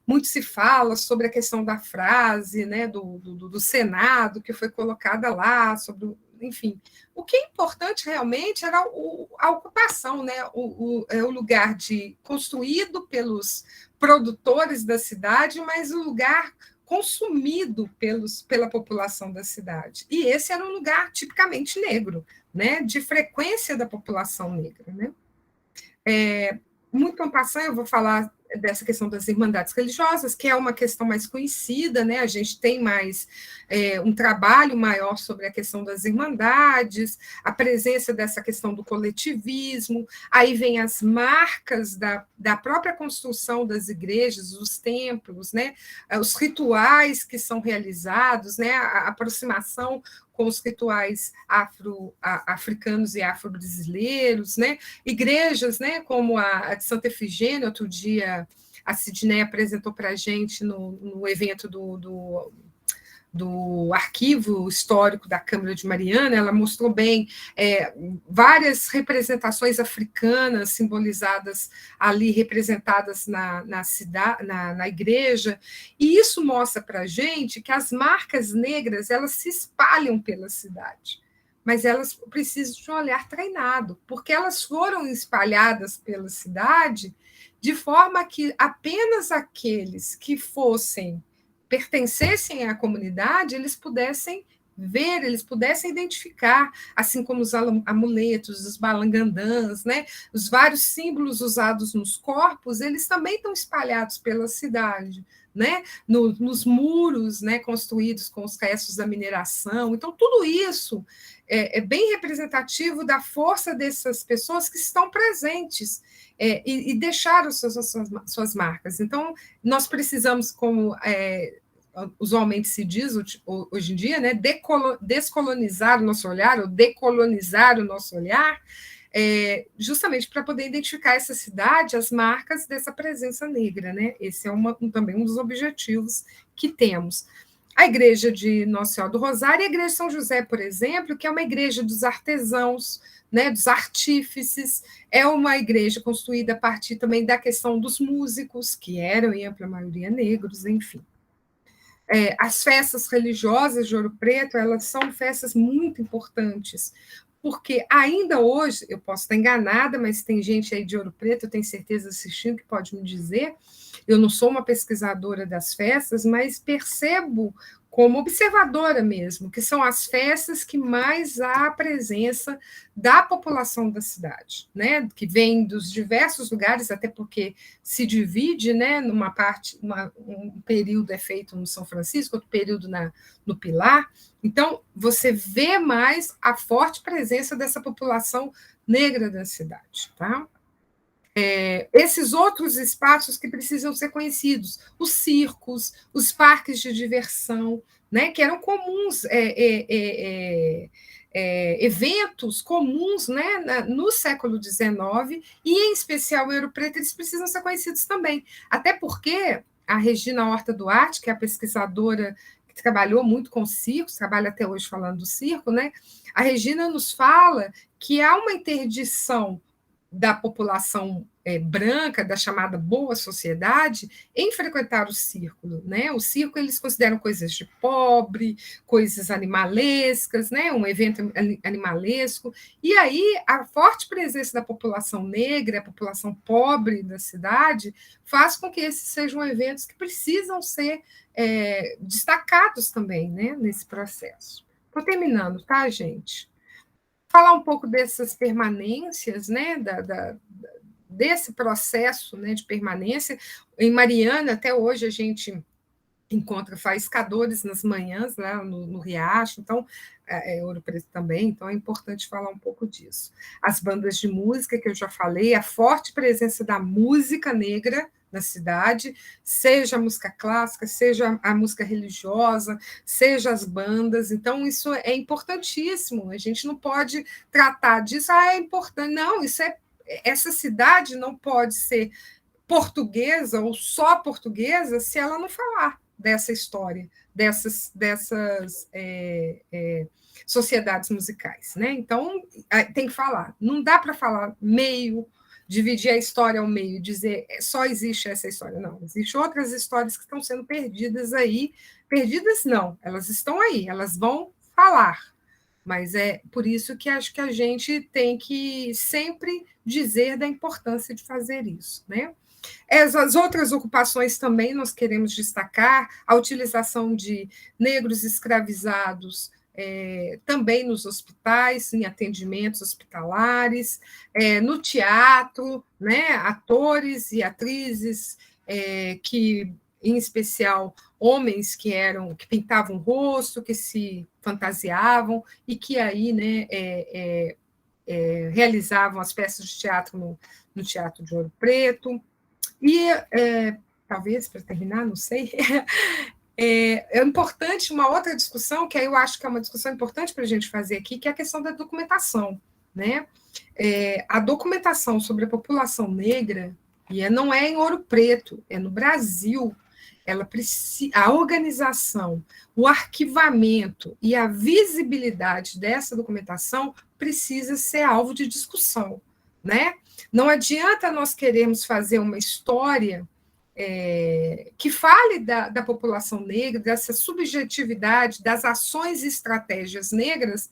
muito se fala sobre a questão da frase, né, do Senado, que foi colocada lá, sobre, enfim. O que é importante realmente era a ocupação, né, o lugar construído pelos produtores da cidade, mas o lugar consumido pela população da cidade. E esse era um lugar tipicamente negro, né, de frequência da população negra. Né? Muito en passant, eu vou falar dessa questão das irmandades religiosas, que é uma questão mais conhecida, né? A gente tem mais um trabalho maior sobre a questão das irmandades, a presença dessa questão do coletivismo, aí vem as marcas da própria construção das igrejas, dos templos, né? Os rituais que são realizados, né? A aproximação com os rituais africanos e afro-brasileiros, né? Igrejas, né, como a de Santa Efigênia, outro dia a Sidney apresentou para a gente no evento do arquivo histórico da Câmara de Mariana, ela mostrou bem várias representações africanas simbolizadas ali, representadas na igreja, e isso mostra para a gente que as marcas negras elas se espalham pela cidade, mas elas precisam de um olhar treinado, porque elas foram espalhadas pela cidade de forma que apenas aqueles que pertencessem à comunidade, eles pudessem ver, eles pudessem identificar, assim como os amuletos, os balangandãs, né? Os vários símbolos usados nos corpos, eles também estão espalhados pela cidade, né? Nos muros, né, construídos com os restos da mineração. Então, tudo isso é bem representativo da força dessas pessoas que estão presentes e deixaram suas marcas. Então, nós precisamos, como usualmente se diz hoje em dia, né, descolonizar o nosso olhar, ou decolonizar o nosso olhar, justamente para poder identificar essa cidade, as marcas dessa presença negra. Né? Esse é também um dos objetivos que temos. A igreja de Nossa Senhora do Rosário e a igreja de São José, por exemplo, que é uma igreja dos artesãos, né, dos artífices, é uma igreja construída a partir também da questão dos músicos, que eram, em ampla maioria, negros, enfim. As festas religiosas de Ouro Preto, elas são festas muito importantes, porque ainda hoje, eu posso estar enganada, mas tem gente aí de Ouro Preto, eu tenho certeza assistindo, que pode me dizer, eu não sou uma pesquisadora das festas, mas percebo como observadora mesmo, que são as festas que mais há a presença da população da cidade, né? Que vem dos diversos lugares, até porque se divide, né? Numa parte, um período é feito no São Francisco, outro período no Pilar. Então, você vê mais a forte presença dessa população negra da cidade, tá? Esses outros espaços que precisam ser conhecidos, os circos, os parques de diversão, né, que eram comuns, eventos comuns, né, no século XIX, e em especial o Ouro Preto, eles precisam ser conhecidos também. Até porque a Regina Horta Duarte, que é a pesquisadora que trabalhou muito com circos, trabalha até hoje falando do circo, né? A Regina nos fala que há uma interdição da população branca, da chamada boa sociedade, em frequentar o círculo, né? O circo eles consideram coisas de pobre, coisas animalescas, né? Um evento animalesco. E aí a forte presença da população negra, a população pobre da cidade, faz com que esses sejam eventos que precisam ser destacados também, né? Nesse processo. Estou terminando, tá, gente? Falar um pouco dessas permanências, né, desse processo, né, de permanência. Em Mariana, até hoje, a gente encontra faiscadores nas manhãs, lá no Riacho, então, Ouro Preto também, então é importante falar um pouco disso. As bandas de música, que eu já falei, a forte presença da música negra na cidade, seja a música clássica, seja a música religiosa, seja as bandas, então isso é importantíssimo, a gente não pode tratar disso, é importante, não, essa cidade não pode ser portuguesa ou só portuguesa se ela não falar dessa história, dessas sociedades musicais, né? Então tem que falar. Não dá para falar meio, dividir a história ao meio, dizer só existe essa história. Não, existem outras histórias que estão sendo perdidas aí. Perdidas não, elas estão aí, elas vão falar. Mas é por isso que acho que a gente tem que sempre dizer da importância de fazer isso, né? As outras ocupações também nós queremos destacar, a utilização de negros escravizados também nos hospitais, em atendimentos hospitalares, no teatro, né, atores e atrizes que, em especial, homens que pintavam o rosto, que se fantasiavam e que aí, né, realizavam as peças de teatro no Teatro de Ouro Preto. E, talvez, para terminar, não sei, é importante uma outra discussão, que aí eu acho que é uma discussão importante para a gente fazer aqui, que é a questão da documentação, né? A documentação sobre a população negra, e não é em Ouro Preto, é no Brasil, a organização, o arquivamento e a visibilidade dessa documentação precisa ser alvo de discussão, né? Não adianta nós querermos fazer uma história que fale da população negra, dessa subjetividade, das ações e estratégias negras,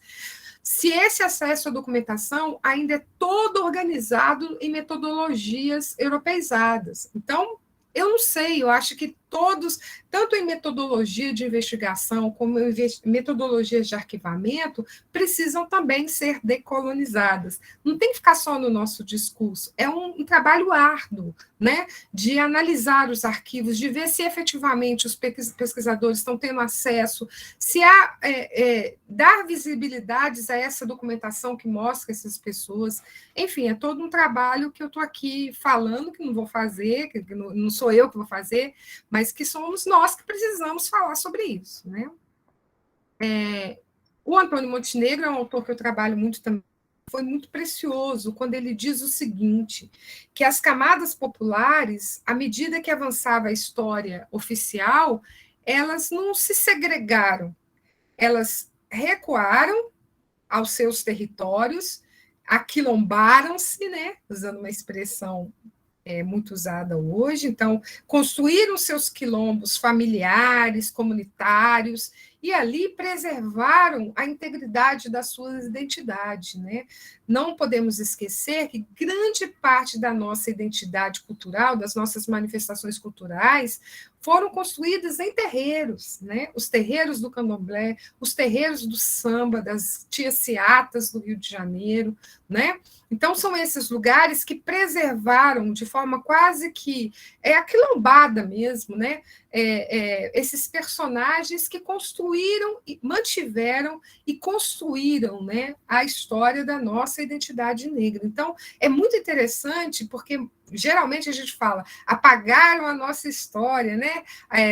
se esse acesso à documentação ainda é todo organizado em metodologias europeizadas. Então, eu não sei, eu acho que todos, tanto em metodologia de investigação como em metodologias de arquivamento, precisam também ser decolonizadas. Não tem que ficar só no nosso discurso, é um trabalho árduo, né, de analisar os arquivos, de ver se efetivamente os pesquisadores estão tendo acesso, se há dar visibilidades a essa documentação que mostra essas pessoas. Enfim, é todo um trabalho que eu estou aqui falando, que não vou fazer, que não sou eu que vou fazer, mas que somos nós que precisamos falar sobre isso, né? O Antônio Montenegro é um autor que eu trabalho muito também, foi muito precioso quando ele diz o seguinte, que as camadas populares, à medida que avançava a história oficial, elas não se segregaram, elas recuaram aos seus territórios, aquilombaram-se, né, usando uma expressão muito usada hoje, então, construíram seus quilombos familiares, comunitários, e ali preservaram a integridade da sua identidade, né? Não podemos esquecer que grande parte da nossa identidade cultural, das nossas manifestações culturais, foram construídas em terreiros, né? Os terreiros do candomblé, os terreiros do samba, das tias seatas do Rio de Janeiro, né? Então, são esses lugares que preservaram de forma quase que aquilombada mesmo, né? esses personagens que construíram, mantiveram e construíram, né, a história da nossa identidade negra. Então, é muito interessante, porque geralmente a gente fala, apagaram a nossa história, né?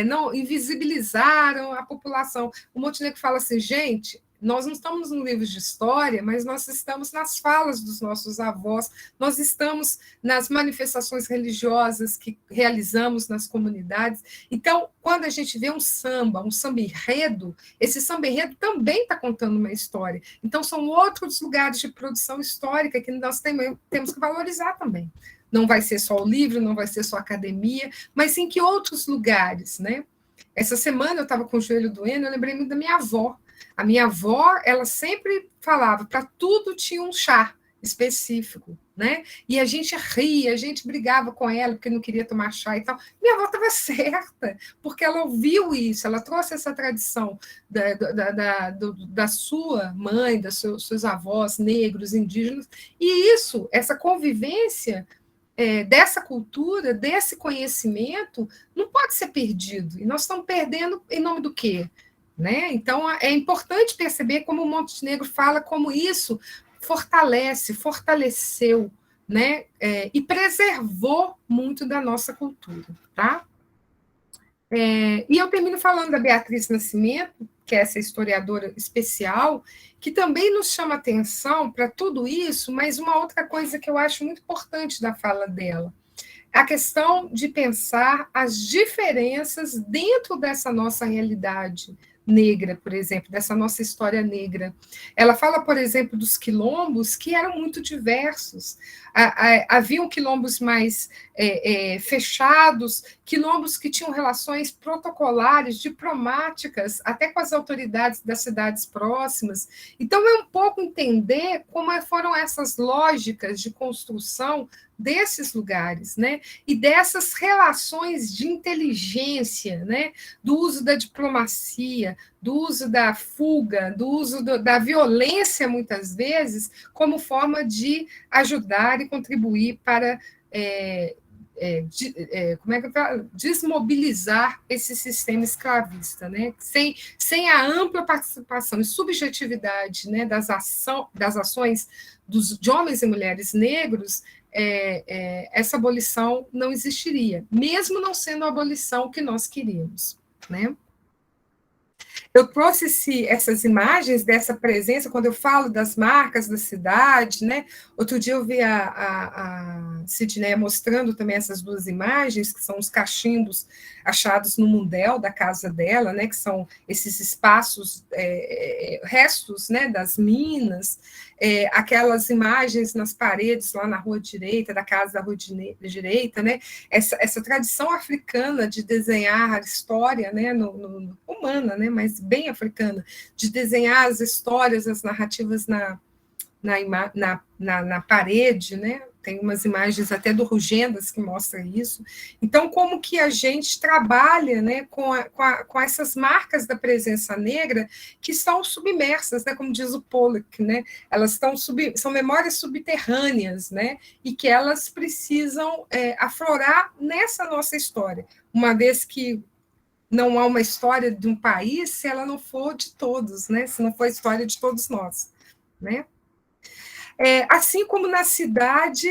Não invisibilizaram a população. O Montenegro fala assim, gente, nós não estamos no livro de história, mas nós estamos nas falas dos nossos avós, nós estamos nas manifestações religiosas que realizamos nas comunidades. Então, quando a gente vê um samba enredo, esse samba enredo também está contando uma história. Então, são outros lugares de produção histórica que nós temos que valorizar também. Não vai ser só o livro, não vai ser só a academia, mas em que outros lugares, né? Essa semana eu estava com o joelho doendo, eu lembrei muito da minha avó. A minha avó, ela sempre falava, para tudo tinha um chá específico, né? E a gente ria, a gente brigava com ela porque não queria tomar chá e tal. Minha avó estava certa, porque ela ouviu isso, ela trouxe essa tradição da sua mãe, dos seus avós negros, indígenas, e isso, essa convivência dessa cultura, desse conhecimento, não pode ser perdido. E nós estamos perdendo em nome do quê? Né? Então, é importante perceber como o Montenegro fala, como isso fortaleceu, né? E preservou muito da nossa cultura. Tá? E eu termino falando da Beatriz Nascimento, que é essa historiadora especial, que também nos chama atenção para tudo isso, mas uma outra coisa que eu acho muito importante da fala dela, a questão de pensar as diferenças dentro dessa nossa realidade negra, por exemplo, dessa nossa história negra. Ela fala, por exemplo, dos quilombos que eram muito diversos. Haviam quilombos mais fechados, quilombos que tinham relações protocolares, diplomáticas, até com as autoridades das cidades próximas. Então, é um pouco entender como foram essas lógicas de construção desses lugares, né? E dessas relações de inteligência, né? Do uso da diplomacia, do uso da fuga, do uso da violência, muitas vezes, como forma de ajudar e contribuir para como é que eu falo? Desmobilizar esse sistema escravista, né? Sem a ampla participação e subjetividade, né, das ações de homens e mulheres negros, essa abolição não existiria, mesmo não sendo a abolição que nós queríamos, né? Eu trouxe essas imagens dessa presença, quando eu falo das marcas da cidade, né? Outro dia eu vi a Sidneia mostrando também essas duas imagens, que são os cachimbos achados no mundel da casa dela, né? Que são esses espaços, restos, né? Das minas, aquelas imagens nas paredes lá na rua direita, da casa da rua direita, né? Essa tradição africana de desenhar a história, né? Humana, né? Mas bem africana, de desenhar as histórias, as narrativas na parede, né? Tem umas imagens até do Rugendas que mostra isso. Então, como que a gente trabalha, né, com essas marcas da presença negra que estão submersas, né, como diz o Pollock, né? Elas são memórias subterrâneas, né? E que elas precisam aflorar nessa nossa história, uma vez que não há uma história de um país se ela não for de todos, né? Se não for a história de todos nós, né? Assim como na cidade,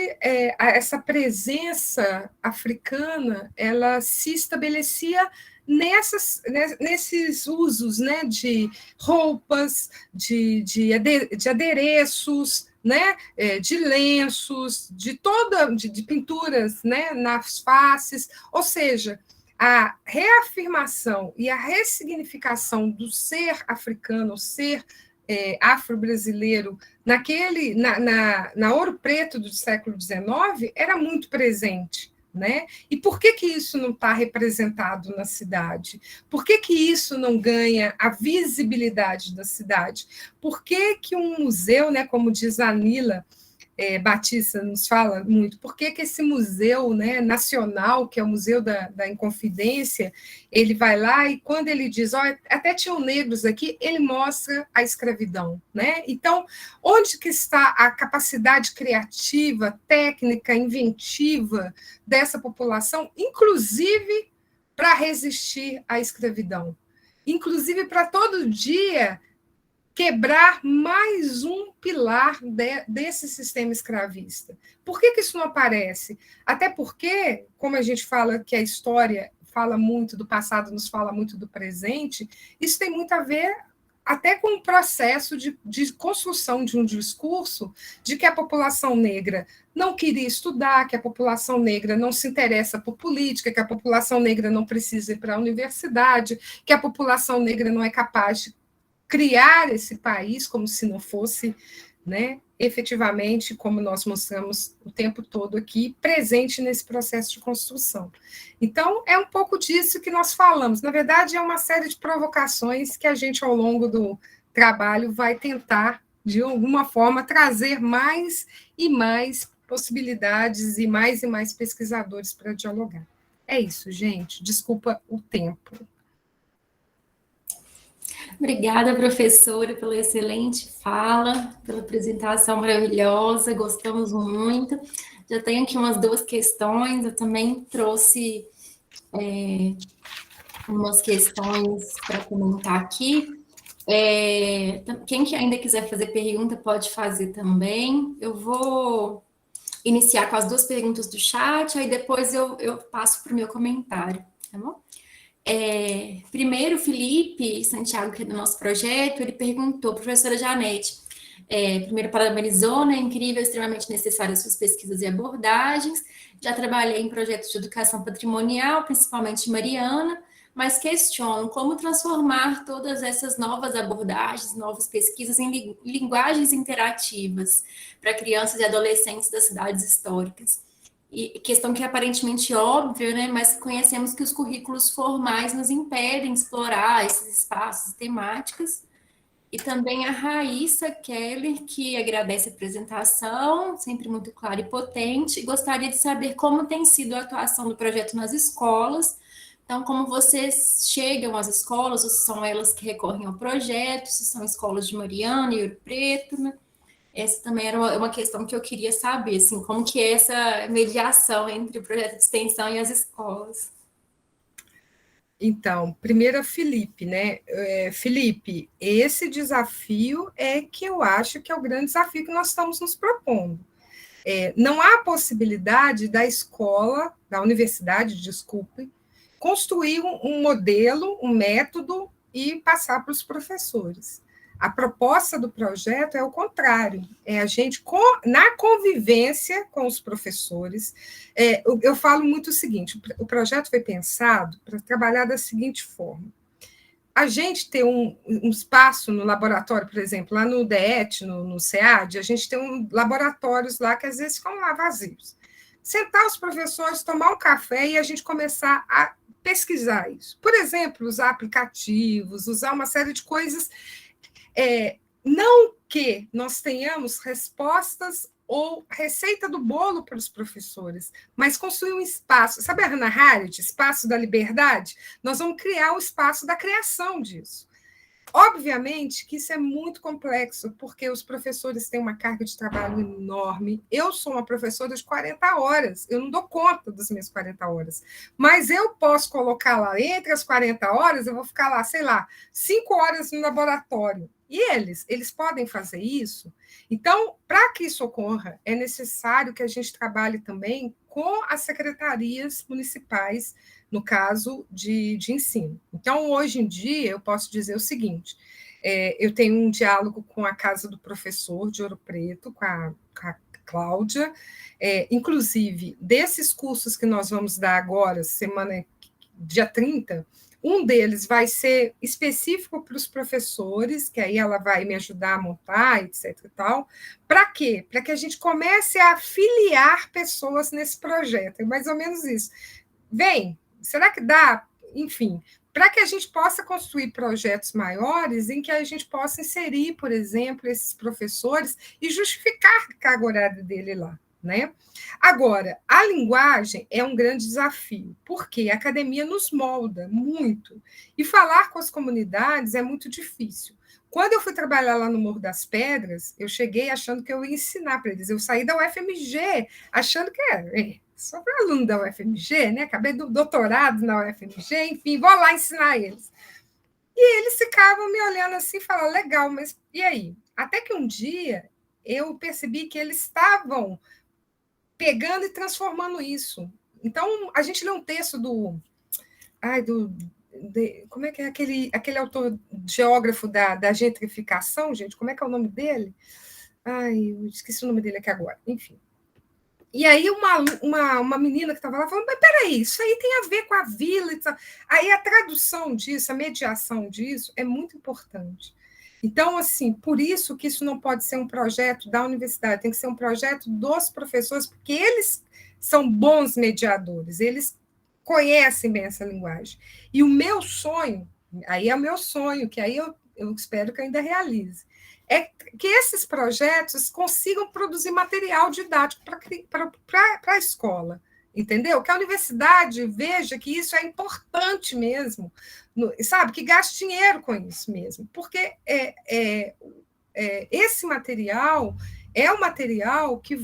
essa presença africana, ela se estabelecia nesses usos, né? De roupas, de adereços, né? De lenços, de pinturas, né? Nas faces, ou seja, a reafirmação e a ressignificação do ser africano, o ser afro-brasileiro, na Ouro Preto do século XIX, era muito presente. Né? E por que isso não está representado na cidade? Por que isso não ganha a visibilidade da cidade? Por que um museu, né, como diz a Anila Batista nos fala muito, por que esse museu, né, nacional, que é o Museu da Inconfidência, ele vai lá e quando ele diz, até tinham negros aqui, ele mostra a escravidão, né? Então, onde que está a capacidade criativa, técnica, inventiva dessa população, inclusive para para resistir à escravidão, inclusive para todo dia quebrar mais um pilar desse sistema escravista. Por que isso não aparece? Até porque, como a gente fala que a história fala muito do passado, nos fala muito do presente, isso tem muito a ver até com o processo de construção de um discurso de que a população negra não queria estudar, que a população negra não se interessa por política, que a população negra não precisa ir para a universidade, que a população negra não é capaz de criar esse país como se não fosse, né, efetivamente, como nós mostramos o tempo todo aqui, presente nesse processo de construção. Então, é um pouco disso que nós falamos. Na verdade, é uma série de provocações que a gente, ao longo do trabalho, vai tentar, de alguma forma, trazer mais e mais possibilidades e mais pesquisadores para dialogar. É isso, gente. Desculpa o tempo. Obrigada, professora, pela excelente fala, pela apresentação maravilhosa, gostamos muito. Já tenho aqui umas 2 questões, eu também trouxe umas questões para comentar aqui. Quem que ainda quiser fazer pergunta, pode fazer também. Eu vou iniciar com as 2 perguntas do chat, aí depois eu passo para o meu comentário, tá bom? Primeiro, o Felipe Santiago, que é do nosso projeto, ele perguntou, professora Janete, primeiro parabenizou, né, incrível, extremamente necessárias suas pesquisas e abordagens, já trabalhei em projetos de educação patrimonial, principalmente em Mariana, mas questiono como transformar todas essas novas abordagens, novas pesquisas em linguagens interativas para crianças e adolescentes das cidades históricas. E questão que é aparentemente óbvia, né? Mas conhecemos que os currículos formais nos impedem explorar esses espaços e temáticas. E também a Raíssa Keller, que agradece a apresentação, sempre muito clara e potente, e gostaria de saber como tem sido a atuação do projeto nas escolas. Então, como vocês chegam às escolas, ou se são elas que recorrem ao projeto, se são escolas de Mariana e Ouro Preto, né? Essa também era uma questão que eu queria saber, assim, como que é essa mediação entre o projeto de extensão e as escolas. Então, primeiro, Felipe, né? Felipe, esse desafio é que eu acho que é o grande desafio que nós estamos nos propondo. Não há possibilidade da escola, da universidade, desculpe, construir um modelo, um método e passar para os professores. A proposta do projeto é o contrário, é a gente, na convivência com os professores, eu falo muito o seguinte, o projeto foi pensado para trabalhar da seguinte forma, a gente tem um espaço no laboratório, por exemplo, lá no DET, no SEAD, a gente tem laboratórios lá que às vezes ficam lá vazios. Sentar os professores, tomar um café e a gente começar a pesquisar isso. Por exemplo, usar aplicativos, usar uma série de coisas. Não que nós tenhamos respostas ou receita do bolo para os professores, mas construir um espaço. Sabe a Hannah Arendt, espaço da liberdade? Nós vamos criar o espaço da criação disso. Obviamente que isso é muito complexo, porque os professores têm uma carga de trabalho enorme. Eu sou uma professora de 40 horas, eu não dou conta das minhas 40 horas, mas eu posso colocar lá, entre as 40 horas, eu vou ficar lá, sei lá, 5 horas no laboratório. E eles podem fazer isso? Então, para que isso ocorra, é necessário que a gente trabalhe também com as secretarias municipais, no caso de ensino. Então, hoje em dia, eu posso dizer o seguinte, eu tenho um diálogo com a Casa do Professor de Ouro Preto, com a Cláudia, inclusive, desses cursos que nós vamos dar agora, dia 30, um deles vai ser específico para os professores, que aí ela vai me ajudar a montar, etc. e tal. Para quê? Para que a gente comece a afiliar pessoas nesse projeto. É mais ou menos isso. Vem, será que dá? Enfim, para que a gente possa construir projetos maiores em que a gente possa inserir, por exemplo, esses professores e justificar a carga horária dele lá. Né? Agora, a linguagem é um grande desafio, porque a academia nos molda muito, e falar com as comunidades é muito difícil. Quando eu fui trabalhar lá no Morro das Pedras, eu cheguei achando que eu ia ensinar para eles. Eu saí da UFMG achando que sou aluno da UFMG, né? Acabei do doutorado na UFMG, enfim, vou lá ensinar eles. E eles ficavam me olhando assim, falando, legal, mas e aí? Até que um dia eu percebi que eles estavam pegando e transformando isso. Então, a gente lê um texto do. Ai, como é que é aquele autor geógrafo da gentrificação, gente? Como é que é o nome dele? Ai, eu esqueci o nome dele aqui agora. Enfim. E aí uma menina que estava lá falou, mas peraí, isso aí tem a ver com a vila e tal. Aí a tradução disso, a mediação disso é muito importante. Então, assim, por isso que isso não pode ser um projeto da universidade, tem que ser um projeto dos professores, porque eles são bons mediadores, eles conhecem bem essa linguagem. E o meu sonho, aí é o meu sonho, que aí eu espero que ainda realize, é que esses projetos consigam produzir material didático para a escola, entendeu? Que a universidade veja que isso é importante mesmo, sabe? Que gaste dinheiro com isso mesmo, porque esse material é um material que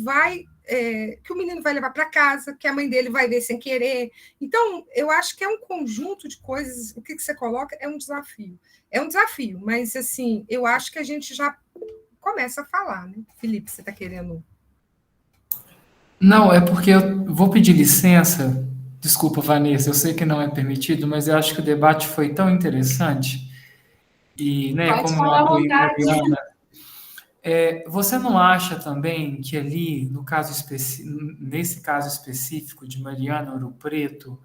que o menino vai levar para casa, que a mãe dele vai ver sem querer. Então, eu acho que é um conjunto de coisas. O que você coloca é um desafio. É um desafio, mas assim, eu acho que a gente já começa a falar, né? Felipe, você está querendo. Não, é porque eu vou pedir licença. Desculpa, Vanessa, eu sei que não é permitido, mas eu acho que o debate foi tão interessante. E, né, Pode como eu falar à apoio vontade. Mariana, você não acha também que ali, nesse caso específico de Mariana Ouro Preto,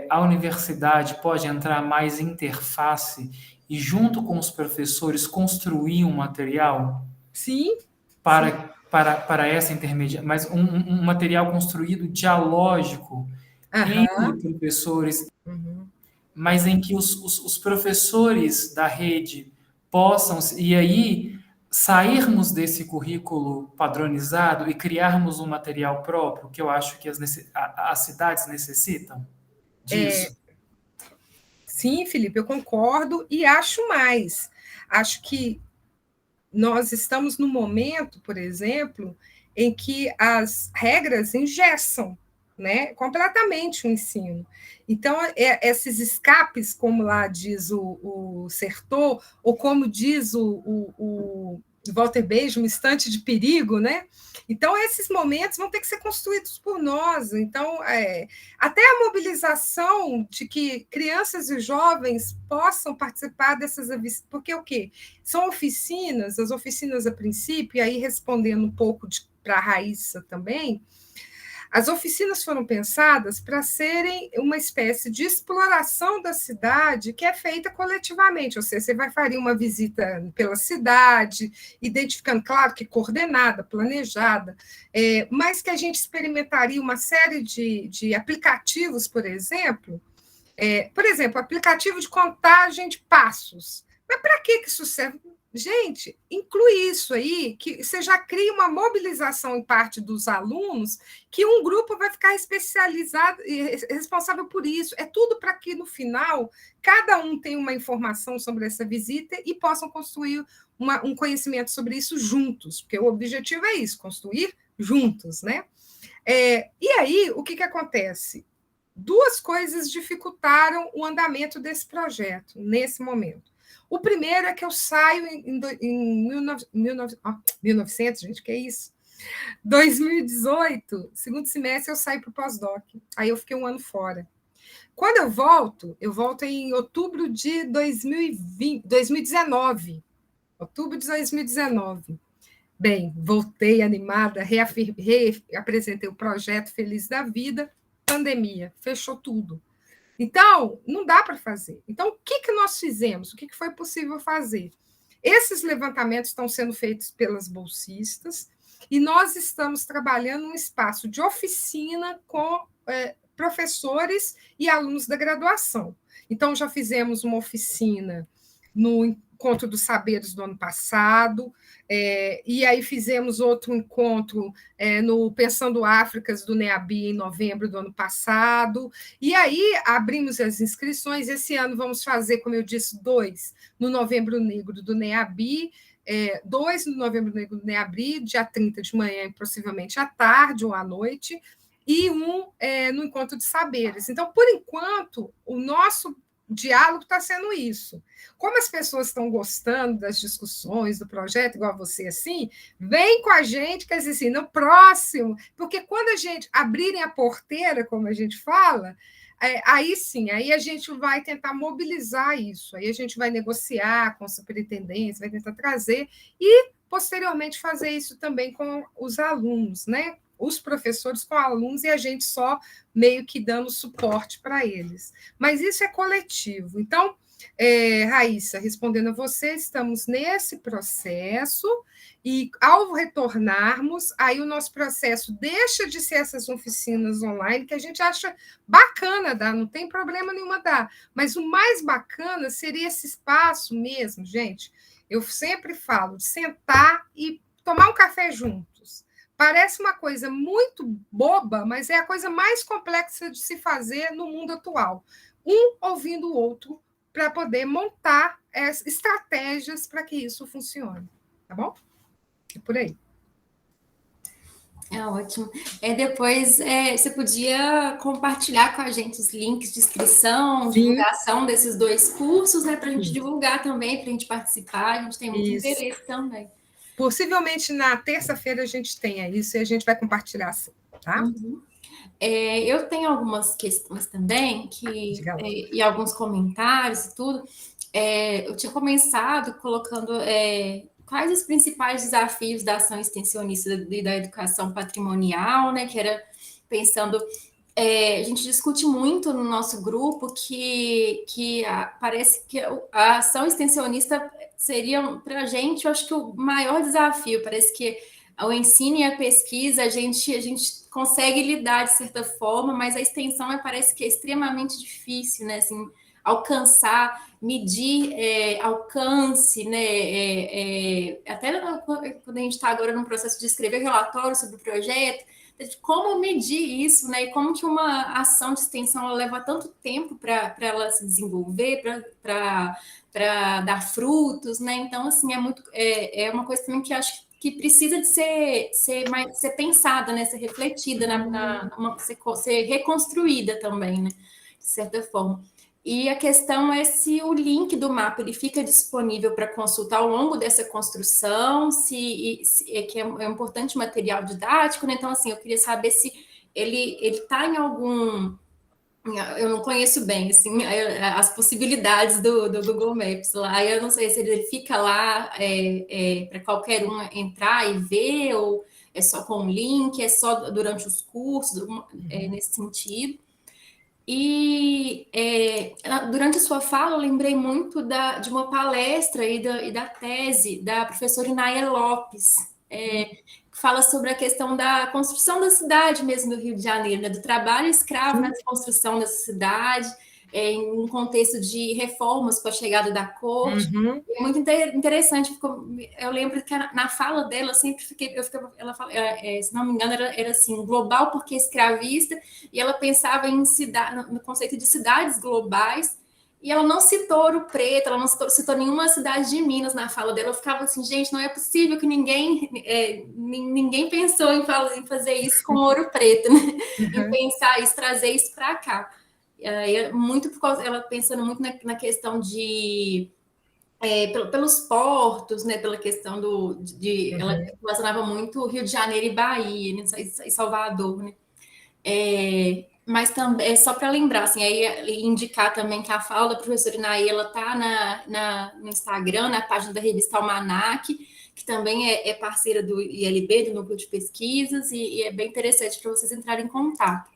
a universidade pode entrar mais em interface e, junto com os professores, construir um material Sim, sim. para essa intermediação, mas um material construído dialógico entre Aham. professores, Uhum. mas em que os professores da rede possam, e aí sairmos desse currículo padronizado e criarmos um material próprio, que eu acho que as cidades necessitam disso. Sim, Felipe, eu concordo e acho mais. Acho que nós estamos no momento, por exemplo, em que as regras engessam, né, completamente o ensino. Então, esses escapes, como lá diz o Sertor, ou como diz o Walter Benjamin, um instante de perigo, né? Então, esses momentos vão ter que ser construídos por nós. Então, até a mobilização de que crianças e jovens possam participar dessas... Porque o quê? São oficinas, as oficinas a princípio, e aí respondendo um pouco para a Raíssa também, as oficinas foram pensadas para serem uma espécie de exploração da cidade que é feita coletivamente, ou seja, você faria uma visita pela cidade, identificando, claro que coordenada, planejada, mas que a gente experimentaria uma série de aplicativos, por exemplo, aplicativo de contagem de passos. Mas para que isso serve? Gente, inclui isso aí, que você já cria uma mobilização em parte dos alunos, que um grupo vai ficar especializado e responsável por isso. É tudo para que, no final, cada um tenha uma informação sobre essa visita e possam construir um conhecimento sobre isso juntos, porque o objetivo é isso, construir juntos, né? E aí, o que acontece? Duas coisas dificultaram o andamento desse projeto, nesse momento. O primeiro é que eu saio em 1900, gente, que é isso? 2018, segundo semestre, eu saio para o pós-doc. Aí eu fiquei um ano fora. Quando eu volto em outubro de 2019. Outubro de 2019. Bem, voltei animada, reapresentei o projeto Feliz da Vida, pandemia, fechou tudo. Então, não dá para fazer. Então, o que nós fizemos? O que foi possível fazer? Esses levantamentos estão sendo feitos pelas bolsistas e nós estamos trabalhando um espaço de oficina com professores e alunos da graduação. Então, já fizemos uma oficina no Encontro dos Saberes do ano passado, e aí fizemos outro encontro no Pensando Áfricas do NEABI em novembro do ano passado, e aí abrimos as inscrições. Esse ano vamos fazer, como eu disse, 2 no Novembro Negro do NEABI, 2 no Novembro Negro do NEABI, dia 30 de manhã e possivelmente à tarde ou à noite, e um no encontro de saberes. Então, por enquanto, o nosso diálogo está sendo isso. Como as pessoas estão gostando das discussões, do projeto, igual você, assim, vem com a gente, quer dizer assim, no próximo, porque quando a gente abrirem a porteira, como a gente fala, aí sim, aí a gente vai tentar mobilizar isso, aí a gente vai negociar com a superintendência, vai tentar trazer, e posteriormente fazer isso também com os alunos, né? Os professores com alunos e a gente só meio que dando suporte para eles. Mas isso é coletivo. Então, Raíssa, respondendo a você, estamos nesse processo e, ao retornarmos, aí o nosso processo deixa de ser essas oficinas online, que a gente acha bacana dar, não tem problema nenhuma dar, mas o mais bacana seria esse espaço mesmo, gente. Eu sempre falo de sentar e tomar um café juntos. Parece uma coisa muito boba, mas é a coisa mais complexa de se fazer no mundo atual. Um ouvindo o outro para poder montar estratégias para que isso funcione. Tá bom? É por aí. É ótimo. Depois, você podia compartilhar com a gente os links de inscrição, divulgação desses 2 cursos, né, para a gente divulgar também, para a gente participar. A gente tem muito interesse também. Possivelmente na terça-feira a gente tenha isso e a gente vai compartilhar assim, tá? Uhum. Eu tenho algumas questões também, e alguns comentários e tudo. Eu tinha começado colocando quais os principais desafios da ação extensionista e da educação patrimonial, né? Que era pensando. A gente discute muito no nosso grupo que parece que a ação extensionista seria, para a gente, eu acho que o maior desafio. Parece que o ensino e a pesquisa a gente consegue lidar de certa forma, mas a extensão parece que é extremamente difícil, né? Assim, alcançar, medir alcance, né? Até quando a gente está agora no processo de escrever relatório sobre o projeto, de como medir isso, né? E como que uma ação de extensão ela leva tanto tempo para ela se desenvolver, para dar frutos, né? Então, assim, é uma coisa também que eu acho que precisa de ser pensada, né? Ser refletida, ser reconstruída também, né? De certa forma. E a questão é se o link do mapa ele fica disponível para consultar ao longo dessa construção, que é um importante material didático, né? Então, assim, eu queria saber se ele está em algum... Eu não conheço bem, assim, as possibilidades do Google Maps lá. Eu não sei se ele fica lá para qualquer um entrar e ver, ou é só com o link, é só durante os cursos, nesse sentido. E durante a sua fala, eu lembrei muito de uma palestra e da tese da professora Ináia Lopes, que fala sobre a questão da construção da cidade mesmo do Rio de Janeiro, né, do trabalho escravo na construção dessa cidade, em um contexto de reformas com a chegada da corte. É muito interessante. Eu lembro que na fala dela, eu sempre ela fala, se não me engano, era assim, global porque escravista, e ela pensava no conceito de cidades globais, e ela não citou Ouro Preto, ela não citou nenhuma cidade de Minas na fala dela. Eu ficava assim, gente, não é possível que ninguém pensou em fazer isso com Ouro Preto, né? Em pensar isso, trazer isso para cá. Muito por causa, ela pensando muito na questão de pelos portos, né? Pela questão ela relacionava muito Rio de Janeiro e Bahia, né, e Salvador, né? Mas também, só para lembrar, assim, aí indicar também que a fala da professora Inaí, ela está no Instagram, na página da revista Almanac, que também é parceira do ILB, do Núcleo de Pesquisas, e é bem interessante para vocês entrarem em contato.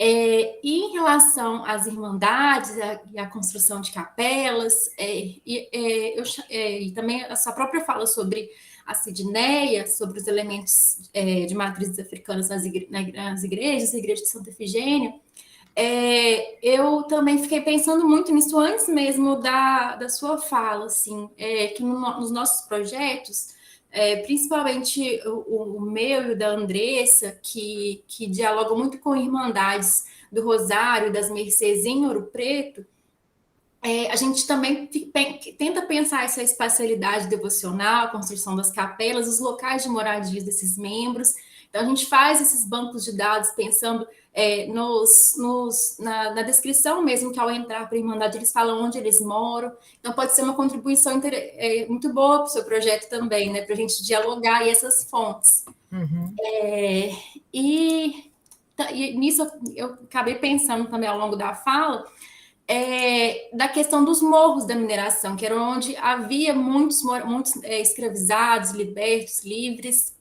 E em relação às irmandades e à construção de capelas, e também a sua própria fala sobre a Sidneia, sobre os elementos de matrizes africanas nas igrejas, a igreja de Santa Efigênia, eu também fiquei pensando muito nisso antes mesmo da sua fala, assim, que nos nossos projetos, principalmente o meu e o da Andressa, que dialogam muito com irmandades do Rosário, das Mercês em Ouro Preto, a gente também tenta pensar essa espacialidade devocional, a construção das capelas, os locais de moradia desses membros, Então, a gente faz esses bancos de dados pensando na descrição mesmo, que ao entrar para a Irmandade eles falam onde eles moram. Então, pode ser uma contribuição muito boa para o seu projeto também, né? Para a gente dialogar aí essas fontes. Uhum. E nisso eu acabei pensando também ao longo da fala, da questão dos morros da mineração, que era onde havia muitos escravizados, libertos, livres,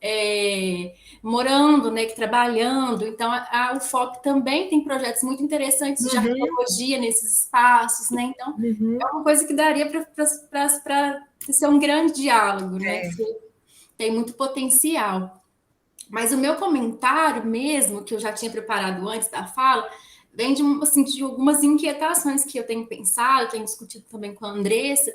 morando, né, trabalhando. Então, a UFOP também tem projetos muito interessantes de arqueologia nesses espaços, né? Então, é uma coisa que daria para ser um grande diálogo, né? Tem muito potencial. Mas o meu comentário mesmo, que eu já tinha preparado antes da fala, vem de algumas inquietações que eu tenho pensado, tenho discutido também com a Andressa,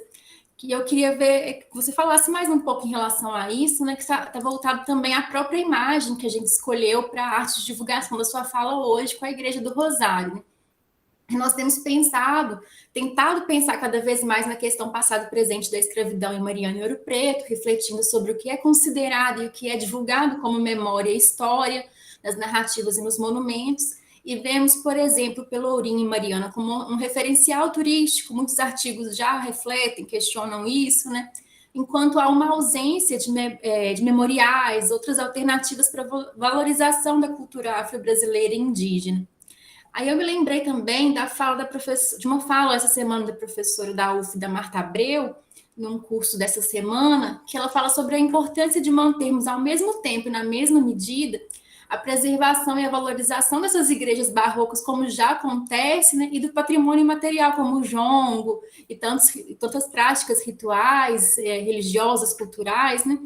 que eu queria ver que você falasse mais um pouco em relação a isso, né? Que está voltado também à própria imagem que a gente escolheu para a arte de divulgação da sua fala hoje com a Igreja do Rosário, né? Nós temos tentado pensar cada vez mais na questão passado e presente da escravidão em Mariana e Ouro Preto, refletindo sobre o que é considerado e o que é divulgado como memória e história nas narrativas e nos monumentos. E vemos, por exemplo, Pelourinho e Mariana como um referencial turístico, muitos artigos já refletem, questionam isso, né? Enquanto há uma ausência de memoriais, outras alternativas para valorização da cultura afro-brasileira e indígena. Aí eu me lembrei também de uma fala essa semana da professora da UF, da Marta Abreu, num curso dessa semana, que ela fala sobre a importância de mantermos ao mesmo tempo e na mesma medida a preservação e a valorização dessas igrejas barrocas, como já acontece, né, e do patrimônio imaterial, como o jongo e tantas práticas rituais, religiosas, culturais, né?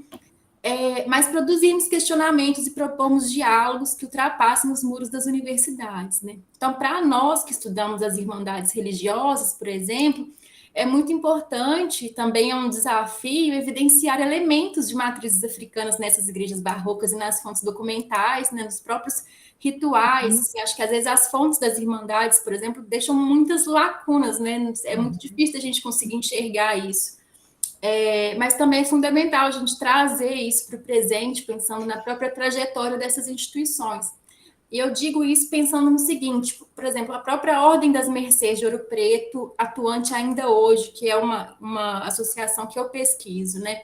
Mas produzimos questionamentos e propomos diálogos que ultrapassam os muros das universidades, né? Então, para nós que estudamos as irmandades religiosas, por exemplo, é muito importante, também é um desafio, evidenciar elementos de matrizes africanas nessas igrejas barrocas e nas fontes documentais, né, nos próprios rituais. Assim, acho que às vezes as fontes das irmandades, por exemplo, deixam muitas lacunas, né? É muito difícil a gente conseguir enxergar isso. Mas também é fundamental a gente trazer isso para o presente, pensando na própria trajetória dessas instituições. E eu digo isso pensando no seguinte, por exemplo, a própria Ordem das Mercês de Ouro Preto, atuante ainda hoje, que é uma associação que eu pesquiso, né?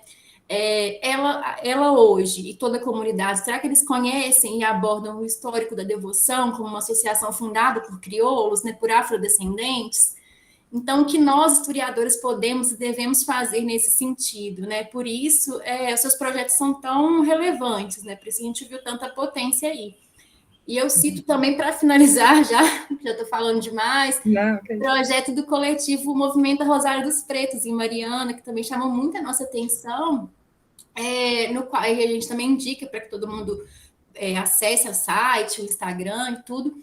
Ela hoje e toda a comunidade, será que eles conhecem e abordam o histórico da devoção como uma associação fundada por crioulos, né, por afrodescendentes? Então, o que nós, historiadores, podemos e devemos fazer nesse sentido, né? Por isso, os seus projetos são tão relevantes, né? Por isso a gente viu tanta potência aí. E eu cito também, para finalizar, já estou falando demais, o projeto do coletivo Movimento Rosário dos Pretos, em Mariana, que também chamou muito a nossa atenção, no qual a gente também indica para que todo mundo acesse o site, o Instagram e tudo,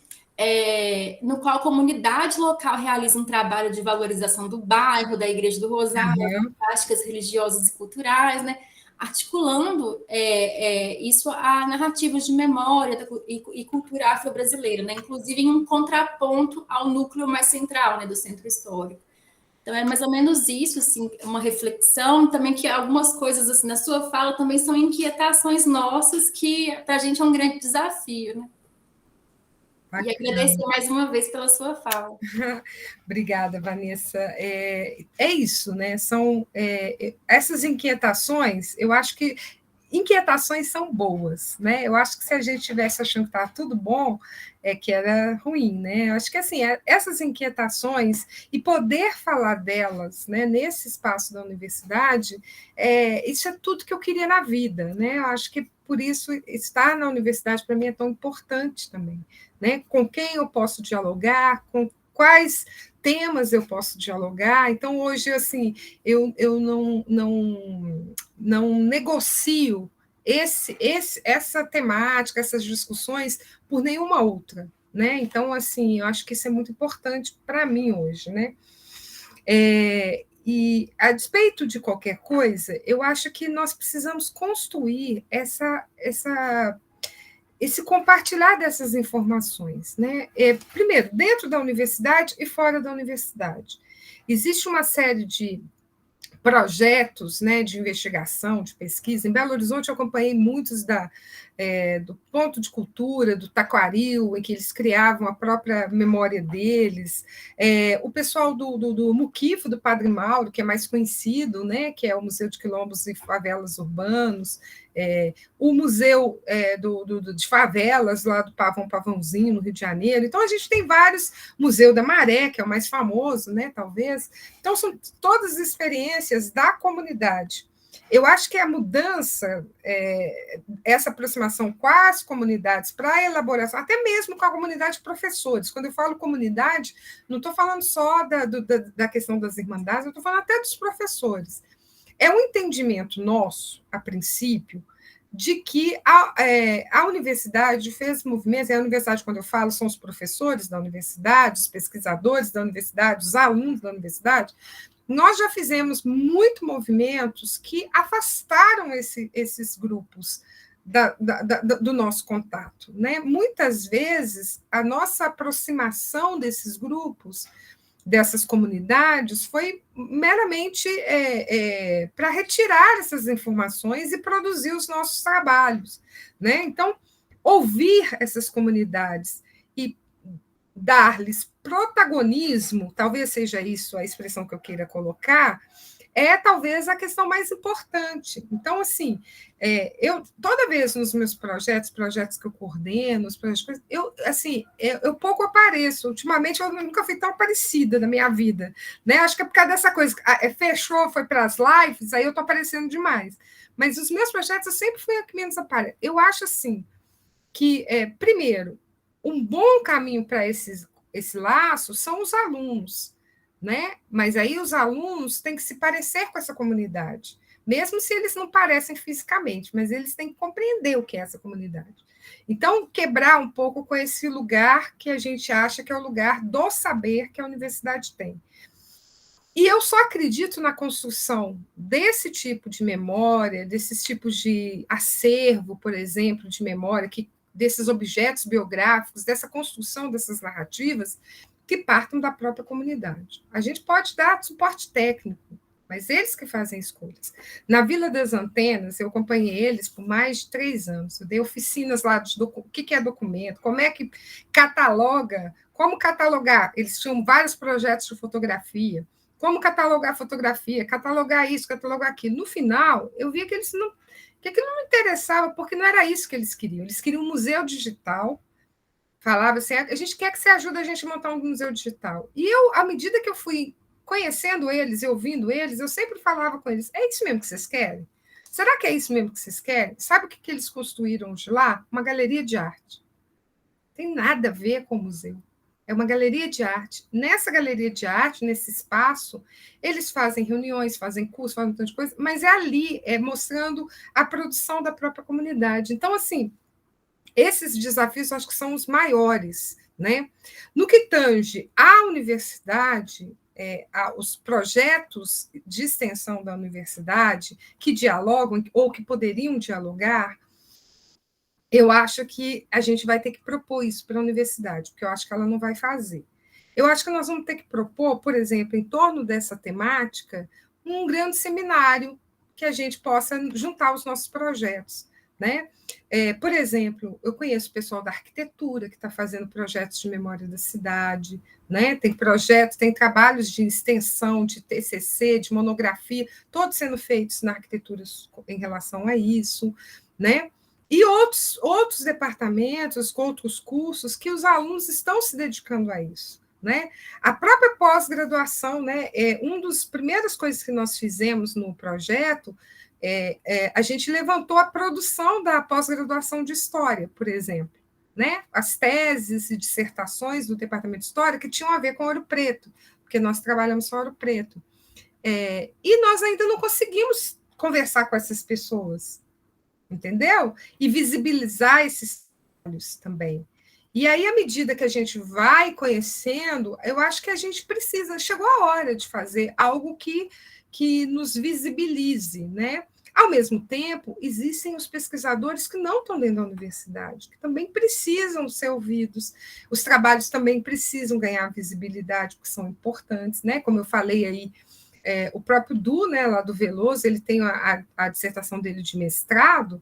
no qual a comunidade local realiza um trabalho de valorização do bairro, da Igreja do Rosário, práticas religiosas e culturais, né? Articulando isso a narrativas de memória e cultura afro-brasileira, né? Inclusive em um contraponto ao núcleo mais central, né, do centro histórico. Então, é mais ou menos isso, assim, uma reflexão, também que algumas coisas, assim, na sua fala também são inquietações nossas, que para a gente é um grande desafio, né? Bacana. E agradecer mais uma vez pela sua fala. Obrigada, Vanessa. Isso, né? São essas inquietações, eu acho que inquietações são boas, né? Eu acho que se a gente tivesse achando que estava tudo bom, que era ruim, né? Eu acho que assim, essas inquietações e poder falar delas, né, nesse espaço da universidade, isso é tudo que eu queria na vida, né? Eu acho que por isso estar na universidade para mim é tão importante também, né? Com quem eu posso dialogar, com quais temas eu posso dialogar. Então, hoje, assim, eu não negocio essa temática, essas discussões, por nenhuma outra, né? Então, assim, eu acho que isso é muito importante para mim hoje, né? E, a despeito de qualquer coisa, eu acho que nós precisamos construir esse compartilhar dessas informações, né? Primeiro, dentro da universidade e fora da universidade. Existe uma série de projetos, né, de investigação, de pesquisa. Em Belo Horizonte, eu acompanhei muitos do Ponto de Cultura, do Taquaril, em que eles criavam a própria memória deles, o pessoal do Muquifo, do Padre Mauro, que é mais conhecido, né, que é o Museu de Quilombos e Favelas Urbanos, o Museu de Favelas, lá do Pavãozinho, no Rio de Janeiro. Então, a gente tem vários, Museu da Maré, que é o mais famoso, né, talvez. Então, são todas experiências da comunidade. Eu acho que a mudança, essa aproximação com as comunidades para a elaboração, até mesmo com a comunidade de professores. Quando eu falo comunidade, não estou falando só da questão das irmandades, eu estou falando até dos professores. É um entendimento nosso, a princípio, de que a universidade fez movimentos, e a universidade, quando eu falo, são os professores da universidade, os pesquisadores da universidade, os alunos da universidade. Nós já fizemos muitos movimentos que afastaram esses grupos do nosso contato, né? Muitas vezes, a nossa aproximação desses grupos, dessas comunidades, foi meramente para retirar essas informações e produzir os nossos trabalhos, né? Então, ouvir essas comunidades e dar-lhes protagonismo, talvez seja isso a expressão que eu queira colocar, talvez a questão mais importante. Então, assim, eu toda vez nos meus projetos que eu coordeno, eu pouco apareço. Ultimamente, eu nunca fui tão aparecida na minha vida, né? Acho que é por causa dessa coisa, fechou, foi para as lives, aí eu estou aparecendo demais. Mas os meus projetos, eu sempre fui a que menos aparece. Eu acho, assim, que, primeiro, um bom caminho para esse laço são os alunos, né? Mas aí os alunos têm que se parecer com essa comunidade, mesmo se eles não parecem fisicamente, mas eles têm que compreender o que é essa comunidade. Então, quebrar um pouco com esse lugar que a gente acha que é o lugar do saber que a universidade tem. E eu só acredito na construção desse tipo de memória, desses tipos de acervo, por exemplo, de memória, desses objetos biográficos, dessa construção dessas narrativas, que partam da própria comunidade. A gente pode dar suporte técnico, mas eles que fazem escolhas. Na Vila das Antenas, eu acompanhei eles por mais de 3 anos. Eu dei oficinas lá de o que é documento, como é que cataloga, como catalogar. Eles tinham vários projetos de fotografia, como catalogar fotografia, catalogar isso, catalogar aquilo. No final, eu vi que eles não... que aquilo não interessava, porque não era isso que eles queriam. Eles queriam um museu digital. Falava assim, a gente quer que você ajude a gente a montar um museu digital. E eu, à medida que eu fui conhecendo eles e ouvindo eles, eu sempre falava com eles, é isso mesmo que vocês querem? Será que é isso mesmo que vocês querem? Sabe o que eles construíram de lá? Uma galeria de arte. Não tem nada a ver com o museu. É uma galeria de arte. Nessa galeria de arte, nesse espaço, eles fazem reuniões, fazem cursos, fazem um monte de coisa, mas é ali, mostrando a produção da própria comunidade. Então, assim, esses desafios acho que são os maiores, né? No que tange à universidade, os projetos de extensão da universidade que dialogam ou que poderiam dialogar, eu acho que a gente vai ter que propor isso para a universidade, porque eu acho que ela não vai fazer. Eu acho que nós vamos ter que propor, por exemplo, em torno dessa temática, um grande seminário que a gente possa juntar os nossos projetos, né? Por exemplo, eu conheço o pessoal da arquitetura que está fazendo projetos de memória da cidade, né? Tem projetos, tem trabalhos de extensão, de TCC, de monografia, todos sendo feitos na arquitetura em relação a isso, né? E outros departamentos, outros cursos que os alunos estão se dedicando a isso, né? A própria pós-graduação, né? Uma das primeiras coisas que nós fizemos no projeto, a gente levantou a produção da pós-graduação de História, por exemplo, né? As teses e dissertações do Departamento de História que tinham a ver com Ouro Preto, porque nós trabalhamos só Ouro Preto. E nós ainda não conseguimos conversar com essas pessoas, entendeu? E visibilizar esses trabalhos também. E aí, à medida que a gente vai conhecendo, eu acho que a gente precisa, chegou a hora de fazer algo que nos visibilize, né? Ao mesmo tempo, existem os pesquisadores que não estão dentro da universidade, que também precisam ser ouvidos, os trabalhos também precisam ganhar visibilidade, porque são importantes, né? Como eu falei aí, o próprio Du, né, lá do Veloso, ele tem a dissertação dele de mestrado,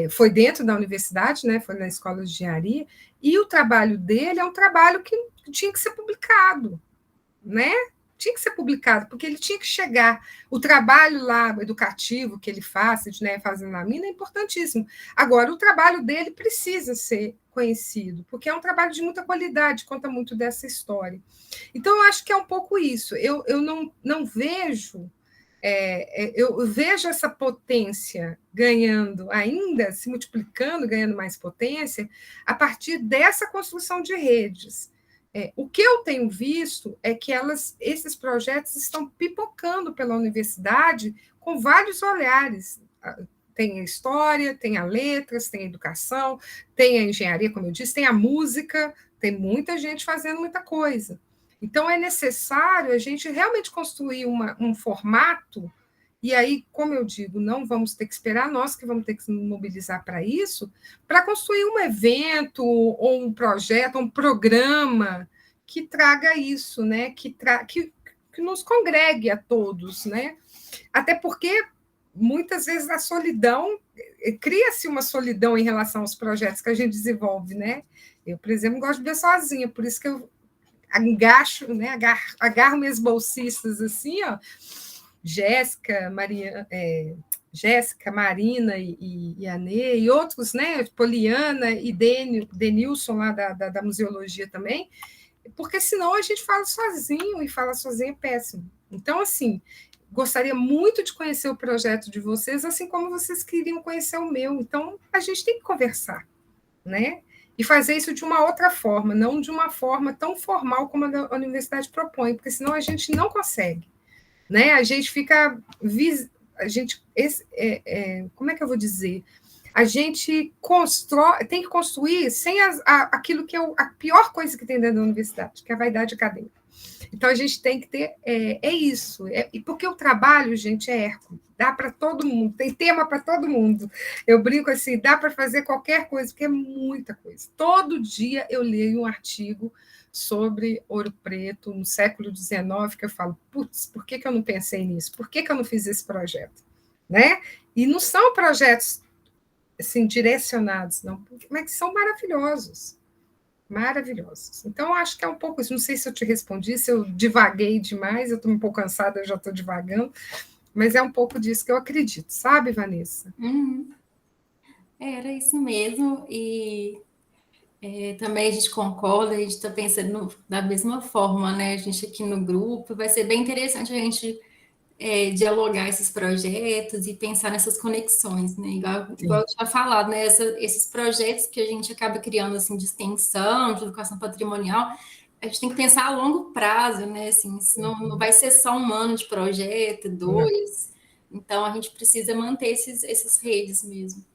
foi dentro da universidade, né, foi na escola de engenharia, e o trabalho dele é um trabalho que tinha que ser publicado, né? Tinha que ser publicado, porque ele tinha que chegar. O trabalho lá educativo que ele faz, né, fazendo na mina, é importantíssimo. Agora, o trabalho dele precisa ser conhecido, porque é um trabalho de muita qualidade, conta muito dessa história. Então, eu acho que é um pouco isso. Eu não vejo. Eu vejo essa potência ganhando ainda, se multiplicando, ganhando mais potência, a partir dessa construção de redes. O que eu tenho visto é que esses projetos estão pipocando pela universidade com vários olhares. Tem a história, tem a letras, tem a educação, tem a engenharia, como eu disse, tem a música, tem muita gente fazendo muita coisa. Então, é necessário a gente realmente construir um formato, e aí, como eu digo, não vamos ter que esperar, nós que vamos ter que nos mobilizar para isso, para construir um evento, ou um projeto, um programa que traga isso, né? que nos congregue a todos, né? Até porque, muitas vezes, a solidão, cria-se uma solidão em relação aos projetos que a gente desenvolve, né? Eu, por exemplo, gosto de ver sozinha, por isso que eu engaixo, né? Agarro minhas bolsistas assim, ó, Jéssica, Marina e Anê, e outros, né? Poliana e Denilson, lá da museologia também, porque senão a gente fala sozinho, e fala sozinho é péssimo. Então, assim, gostaria muito de conhecer o projeto de vocês, assim como vocês queriam conhecer o meu. Então, a gente tem que conversar, né? E fazer isso de uma outra forma, não de uma forma tão formal como a universidade propõe, porque senão a gente não consegue, né? A gente fica, como é que eu vou dizer? A gente tem que construir sem aquilo que é a pior coisa que tem dentro da universidade, que é a vaidade acadêmica. Então, a gente tem que ter isso. Porque o trabalho, gente, é Hércules. Dá para todo mundo, tem tema para todo mundo. Eu brinco assim, dá para fazer qualquer coisa, porque é muita coisa. Todo dia eu leio um artigo sobre Ouro Preto no século XIX, que eu falo, putz, por que eu não pensei nisso? Por que eu não fiz esse projeto? Né? E não são projetos assim, direcionados, não, mas são maravilhosos. Maravilhosos. Então, acho que é um pouco isso. Não sei se eu te respondi, se eu divaguei demais, eu estou um pouco cansada, eu já estou divagando, mas é um pouco disso que eu acredito, sabe, Vanessa? Era isso mesmo, e também a gente concorda, a gente está pensando da mesma forma, né? A gente aqui no grupo, vai ser bem interessante a gente dialogar esses projetos e pensar nessas conexões, né? Igual eu tinha falado, né? Esses projetos que a gente acaba criando, assim, de extensão, de educação patrimonial, a gente tem que pensar a longo prazo, né? Assim, isso não vai ser só 1 ano de projeto, 2. Então, a gente precisa manter essas redes mesmo.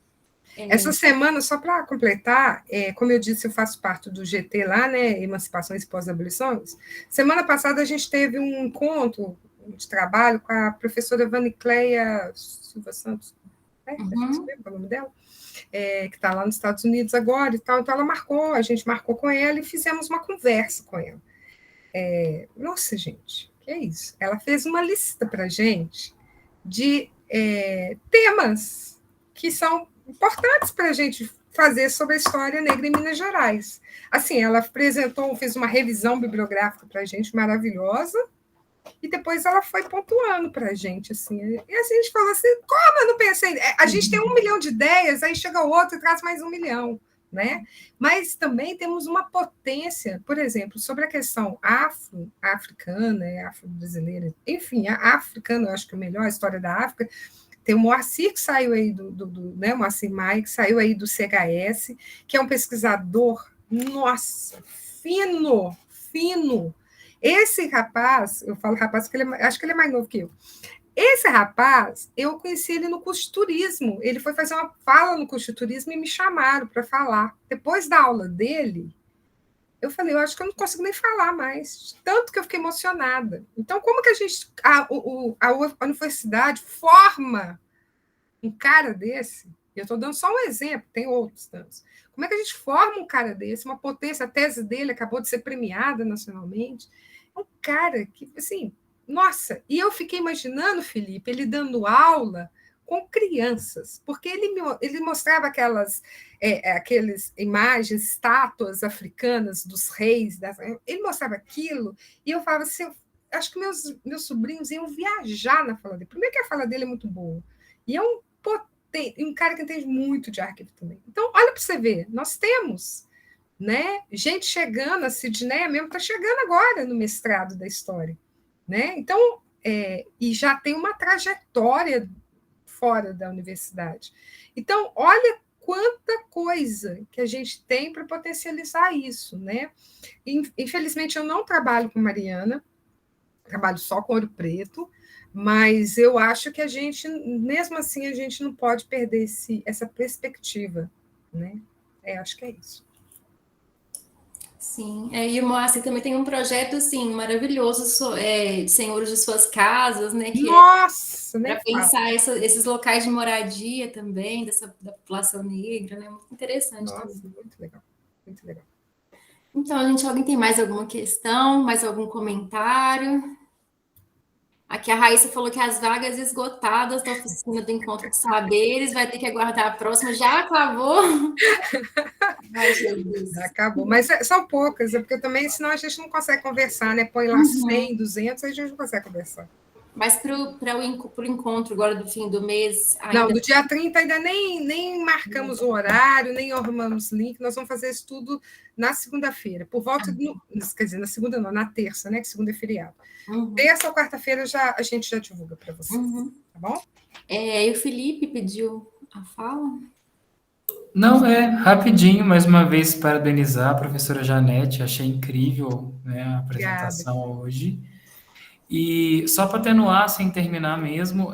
Essa semana, só para completar, como eu disse, eu faço parte do GT lá, né? Emancipações e Pós-Abolições. Semana passada, a gente teve um encontro de trabalho com a professora Vanicleia Silva Santos, né? Qual é o nome dela? Que está lá nos Estados Unidos agora e tal. Então, a gente marcou com ela e fizemos uma conversa com ela. Nossa, gente, que é isso? Ela fez uma lista para a gente de temas que são importantes para a gente fazer sobre a história negra em Minas Gerais. Assim, ela fez uma revisão bibliográfica para a gente maravilhosa, e depois ela foi pontuando para a gente, assim, e a gente falou assim, como eu não pensei? A gente tem 1 milhão de ideias, aí chega o outro e traz mais 1 milhão, né? Mas também temos uma potência, por exemplo, sobre a questão africana, afro-brasileira, enfim, a africana, eu acho que é melhor, a história da África. Tem o Moacir, que saiu aí né, Moacir Maia, que saiu aí do CHS, que é um pesquisador, nossa, fino. Esse rapaz, eu falo rapaz porque acho que ele é mais novo que eu. Esse rapaz, eu conheci ele no curso de turismo. Ele foi fazer uma fala no curso de turismo e me chamaram para falar. Depois da aula dele, eu falei, eu acho que eu não consigo nem falar mais, tanto que eu fiquei emocionada. Então, como que a universidade forma um cara desse? Eu estou dando só um exemplo, tem outros tantos. Como é que a gente forma um cara desse, uma potência? A tese dele acabou de ser premiada nacionalmente. É um cara que, assim, nossa, e eu fiquei imaginando, Felipe, ele dando aula com crianças, porque ele mostrava aquelas imagens, estátuas africanas dos reis, ele mostrava aquilo, e eu falava assim, acho que meus sobrinhos iam viajar na fala dele. Primeiro que a fala dele é muito boa, e é um cara que entende muito de arquivo também. Então, olha para você ver, nós temos, né, gente chegando, a Sidneia mesmo está chegando agora no mestrado da história, né? Então, e já tem uma trajetória fora da universidade. Então, olha quanta coisa que a gente tem para potencializar isso, né? Infelizmente, eu não trabalho com Mariana, trabalho só com Ouro Preto, mas eu acho que a gente, mesmo assim, a gente não pode perder essa perspectiva, né? Acho que é isso. Sim, e o Moacir também tem um projeto, assim, maravilhoso, de Senhores de Suas Casas, né? Que Nossa! Para pensar esses locais de moradia também, da população negra, né? Muito interessante. Nossa, também. muito legal, muito legal. Então, gente, alguém tem mais alguma questão, mais algum comentário? Aqui a Raíssa falou que as vagas esgotadas da oficina do Encontro de Saberes, vai ter que aguardar a próxima. Já acabou? Ai, Jesus. Acabou, mas são poucas, porque também, senão a gente não consegue conversar, né? Põe lá 100, 200, a gente não consegue conversar. Mas para o encontro agora do fim do mês... Não, do dia 30 ainda nem marcamos o horário, nem arrumamos link, nós vamos fazer isso tudo na segunda-feira, por volta, quer dizer, na segunda não, na terça, né? Que segunda é feriado. Terça ou quarta-feira a gente já divulga para vocês, tá bom? E o Felipe pediu a fala? Não, rapidinho, mais uma vez, parabenizar a professora Janete, achei incrível, né, a apresentação hoje. E só para atenuar, sem terminar mesmo,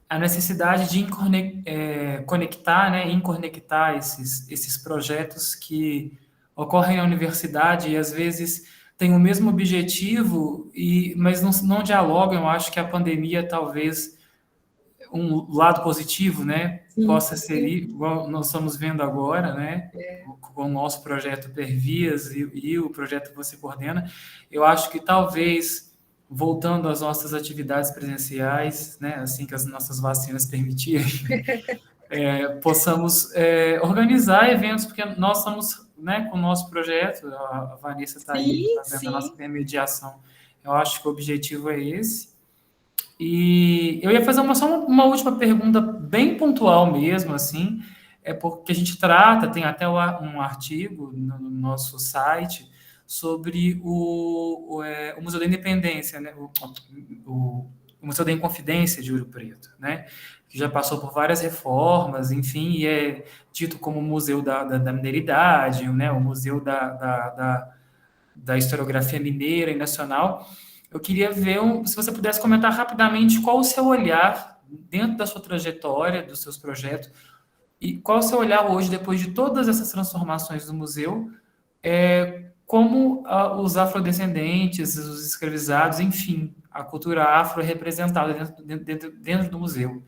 a necessidade de conectar, né, inconectar esses projetos que ocorrem na universidade e às vezes têm o mesmo objetivo, mas não dialogam. Eu acho que a pandemia talvez um lado positivo, né, possa ser igual nós estamos vendo agora, né, com o nosso projeto Pervias e o projeto que você coordena. Eu acho que talvez, voltando às nossas atividades presenciais, né, assim que as nossas vacinas permitirem, possamos organizar eventos, porque nós estamos, né, com o nosso projeto, a Vanessa está aí fazendo a nossa intermediação. Eu acho que o objetivo é esse. E eu ia fazer só uma última pergunta bem pontual mesmo, assim, porque a gente trata, tem até um artigo no nosso site sobre o Museu da Independência, né, o Museu da Inconfidência de Ouro Preto, né, que já passou por várias reformas, enfim, e é dito como o Museu da Mineridade, né, o Museu da Historiografia Mineira e Nacional. Eu queria ver, se você pudesse comentar rapidamente qual o seu olhar dentro da sua trajetória, dos seus projetos, e qual o seu olhar hoje, depois de todas essas transformações do museu, como os afrodescendentes, os escravizados, enfim, a cultura afro é representada dentro do museu.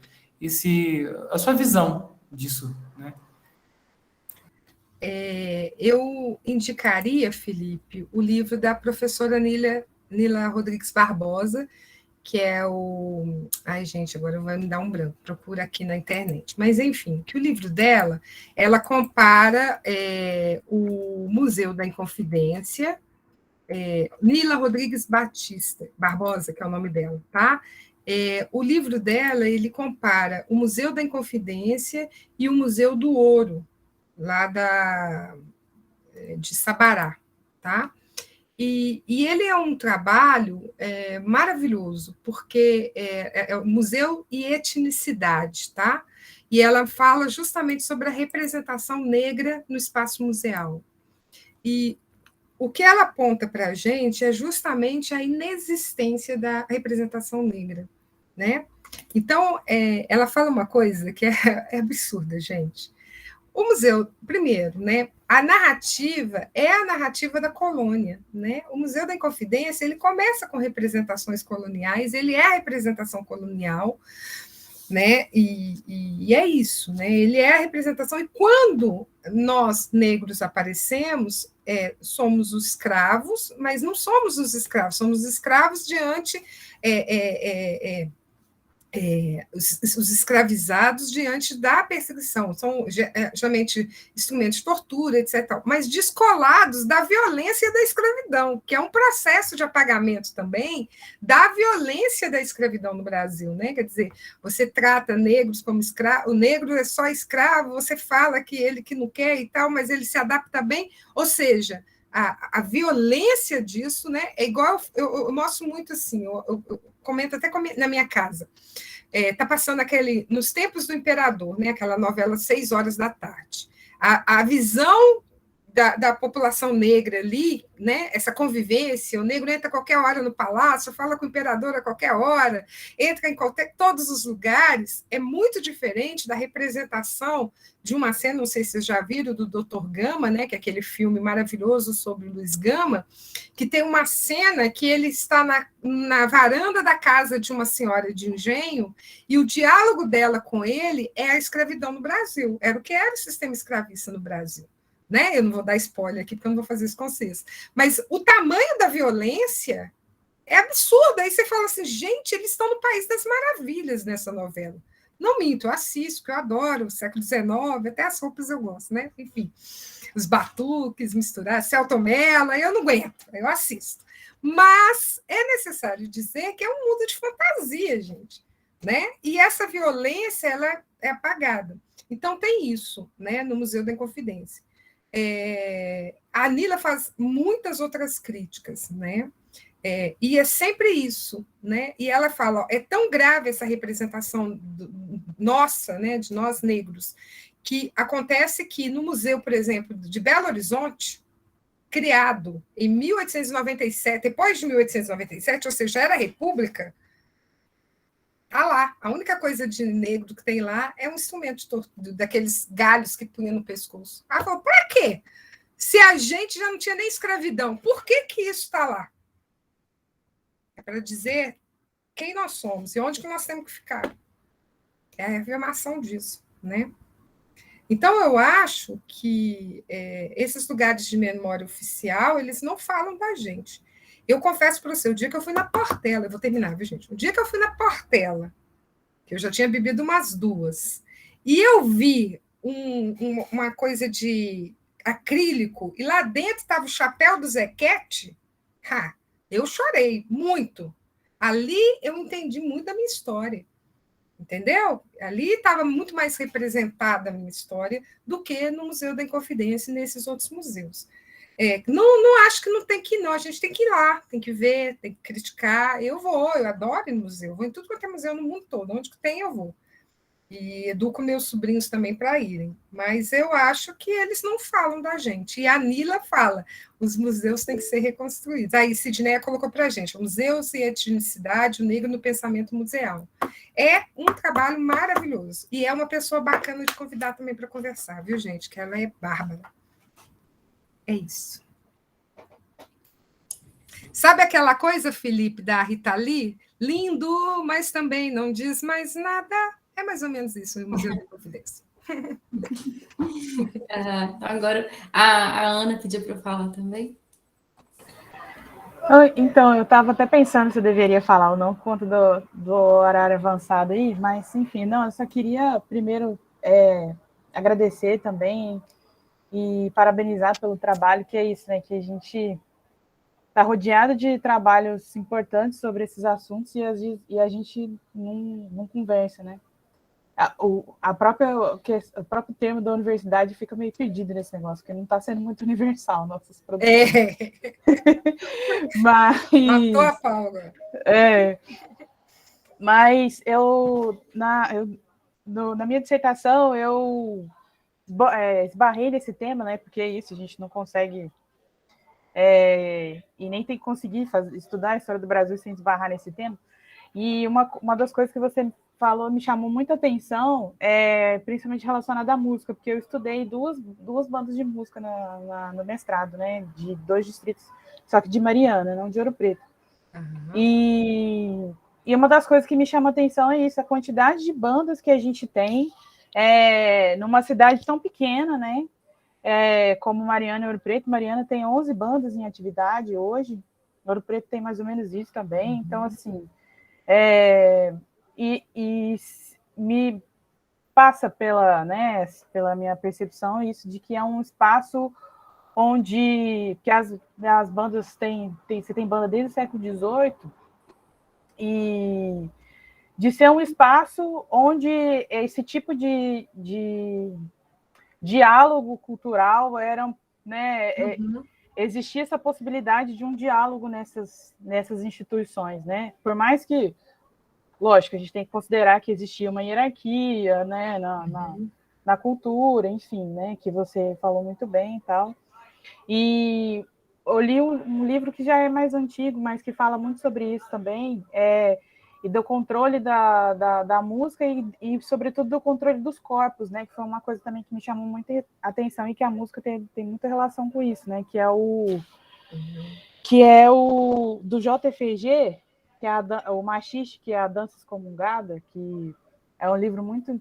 A sua visão disso, né? Eu indicaria, Felipe, o livro da professora Nila Rodrigues Barbosa, que é o... Ai, gente, agora vai me dar um branco, procura aqui na internet. Mas, enfim, que o livro dela, ela compara o Museu da Inconfidência, Nila Rodrigues Barbosa, que é o nome dela, tá? O livro dela, ele compara o Museu da Inconfidência e o Museu do Ouro, lá de Sabará, tá? E ele é um trabalho maravilhoso, porque é museu e etnicidade, tá? E ela fala justamente sobre a representação negra no espaço museal. E o que ela aponta para a gente é justamente a inexistência da representação negra, né? Então, ela fala uma coisa que é absurda, gente. O museu, primeiro, né, a narrativa é a narrativa da colônia, né? O Museu da Inconfidência, ele começa com representações coloniais, ele é a representação colonial, né? E é isso, né? Ele é a representação, e quando nós, negros, aparecemos, somos os escravos, mas não somos os escravos, somos escravos diante os escravizados diante da perseguição. São geralmente instrumentos de tortura, etc. Mas descolados da violência da escravidão, que é um processo de apagamento também da violência da escravidão no Brasil. Né? Quer dizer, você trata negros como escravos, o negro é só escravo, você fala que ele que não quer e tal, mas ele se adapta bem. Ou seja, a violência disso, né, é igual, eu mostro muito assim, eu comento até na minha casa. Está passando nos tempos do imperador, né, aquela novela 6 horas da tarde. A visão da população negra ali, né, essa convivência, o negro entra a qualquer hora no palácio, fala com o imperador a qualquer hora, entra em todos os lugares, é muito diferente da representação de uma cena, não sei se vocês já viram, do Dr. Gama, né, que é aquele filme maravilhoso sobre o Luiz Gama, que tem uma cena que ele está na varanda da casa de uma senhora de engenho, e o diálogo dela com ele é a escravidão no Brasil, era o que era o sistema escravista no Brasil. Né? Eu não vou dar spoiler aqui, porque eu não vou fazer isso com vocês. Mas o tamanho da violência é absurdo. Aí você fala assim, gente, eles estão no País das Maravilhas nessa novela. Não minto, eu assisto, que eu adoro, século XIX, até as roupas eu gosto, né? Enfim, os batuques misturados, Selton Mello, eu não aguento, eu assisto. Mas é necessário dizer que é um mundo de fantasia, gente. Né? E essa violência ela é apagada. Então, tem isso, né, no Museu da Inconfidência. A Nila faz muitas outras críticas, né? E é sempre isso, né? E ela fala, ó, é tão grave essa representação nossa, né, de nós negros, que acontece que no museu, por exemplo, de Belo Horizonte, criado em 1897, depois de 1897, ou seja, era república, tá lá. A única coisa de negro que tem lá é um instrumento daqueles galhos que punha no pescoço. Ela falou, para quê? Se a gente já não tinha nem escravidão, por que isso está lá? É para dizer quem nós somos e onde que nós temos que ficar. É a afirmação disso, né? Então, eu acho que esses lugares de memória oficial, eles não falam da gente. Eu confesso para você, o dia que eu fui na Portela, eu vou terminar, viu, gente? O dia que eu fui na Portela, que eu já tinha bebido umas 2, e eu vi uma coisa de acrílico, e lá dentro estava o chapéu do Zequete, eu chorei muito. Ali eu entendi muito da minha história, entendeu? Ali estava muito mais representada a minha história do que no Museu da Inconfidência e nesses outros museus. Não acho que não tem que ir, não. A gente tem que ir lá, tem que ver, tem que criticar. Eu adoro ir no museu, vou em tudo quanto é museu no mundo todo, onde que tem eu vou. E educo meus sobrinhos também para irem. Mas eu acho que eles não falam da gente. E a Nila fala, os museus têm que ser reconstruídos. Aí Sidneia colocou para a gente, museus e etnicidade, o negro no pensamento museal. É um trabalho maravilhoso. E é uma pessoa bacana de convidar também para conversar, viu, gente? Que ela é bárbara. É isso. Sabe aquela coisa, Felipe, da Rita Lee? Lindo, mas também não diz mais nada. É mais ou menos isso, o Museu da Inconfidência. Agora, a Ana pediu para eu falar também. Então, eu estava até pensando se eu deveria falar ou não, por conta do horário avançado aí, mas, enfim, não, eu só queria primeiro agradecer também e parabenizar pelo trabalho, que é isso, né, que a gente está rodeado de trabalhos importantes sobre esses assuntos e a gente não conversa, né? O próprio termo da universidade fica meio perdido nesse negócio, porque não está sendo muito universal nossas produções. Mas... Matou a pau agora. Mas na minha dissertação, eu esbarrei nesse tema, né? Porque é isso, a gente não consegue... e nem tem que conseguir estudar a história do Brasil sem esbarrar nesse tema. E uma das coisas que você falou me chamou muita atenção, principalmente relacionada à música, porque eu estudei duas bandas de música no mestrado, né, de 2 distritos, só que de Mariana, não de Ouro Preto. Uhum. E uma das coisas que me chama atenção é isso, a quantidade de bandas que a gente tem numa cidade tão pequena, né, como Mariana e Ouro Preto. Mariana tem 11 bandas em atividade hoje, Ouro Preto tem mais ou menos isso também, então, assim... e me passa pela minha percepção isso de que é um espaço onde que as bandas você tem banda desde o século XVIII, e de ser um espaço onde esse tipo de diálogo cultural era, né, existia essa possibilidade de um diálogo nessas instituições, né? Por mais que, lógico, a gente tem que considerar que existia uma hierarquia, né, na cultura, enfim, né, que você falou muito bem e tal. E eu li um livro que já é mais antigo, mas que fala muito sobre isso também, e do controle da música e, sobretudo, do controle dos corpos, né? Que foi uma coisa também que me chamou muita atenção e que a música tem muita relação com isso, né? Que é o do JFG, que é o Machixe, que é a Dança Excomungada, que é um livro muito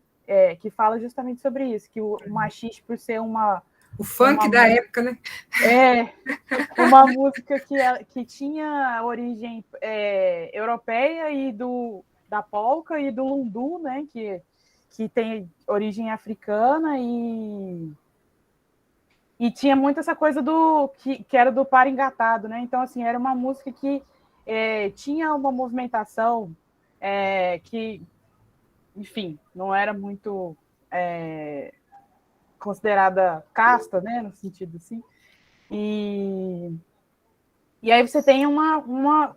que fala justamente sobre isso, que o machixe, por ser o funk da época, né? Uma música que tinha origem europeia e da polca e do lundu, né? Que tem origem africana e tinha muito essa coisa que era do par engatado, né? Então, assim, era uma música que tinha uma movimentação que, enfim, não era muito considerada casta, né? No sentido assim. E aí você tem uma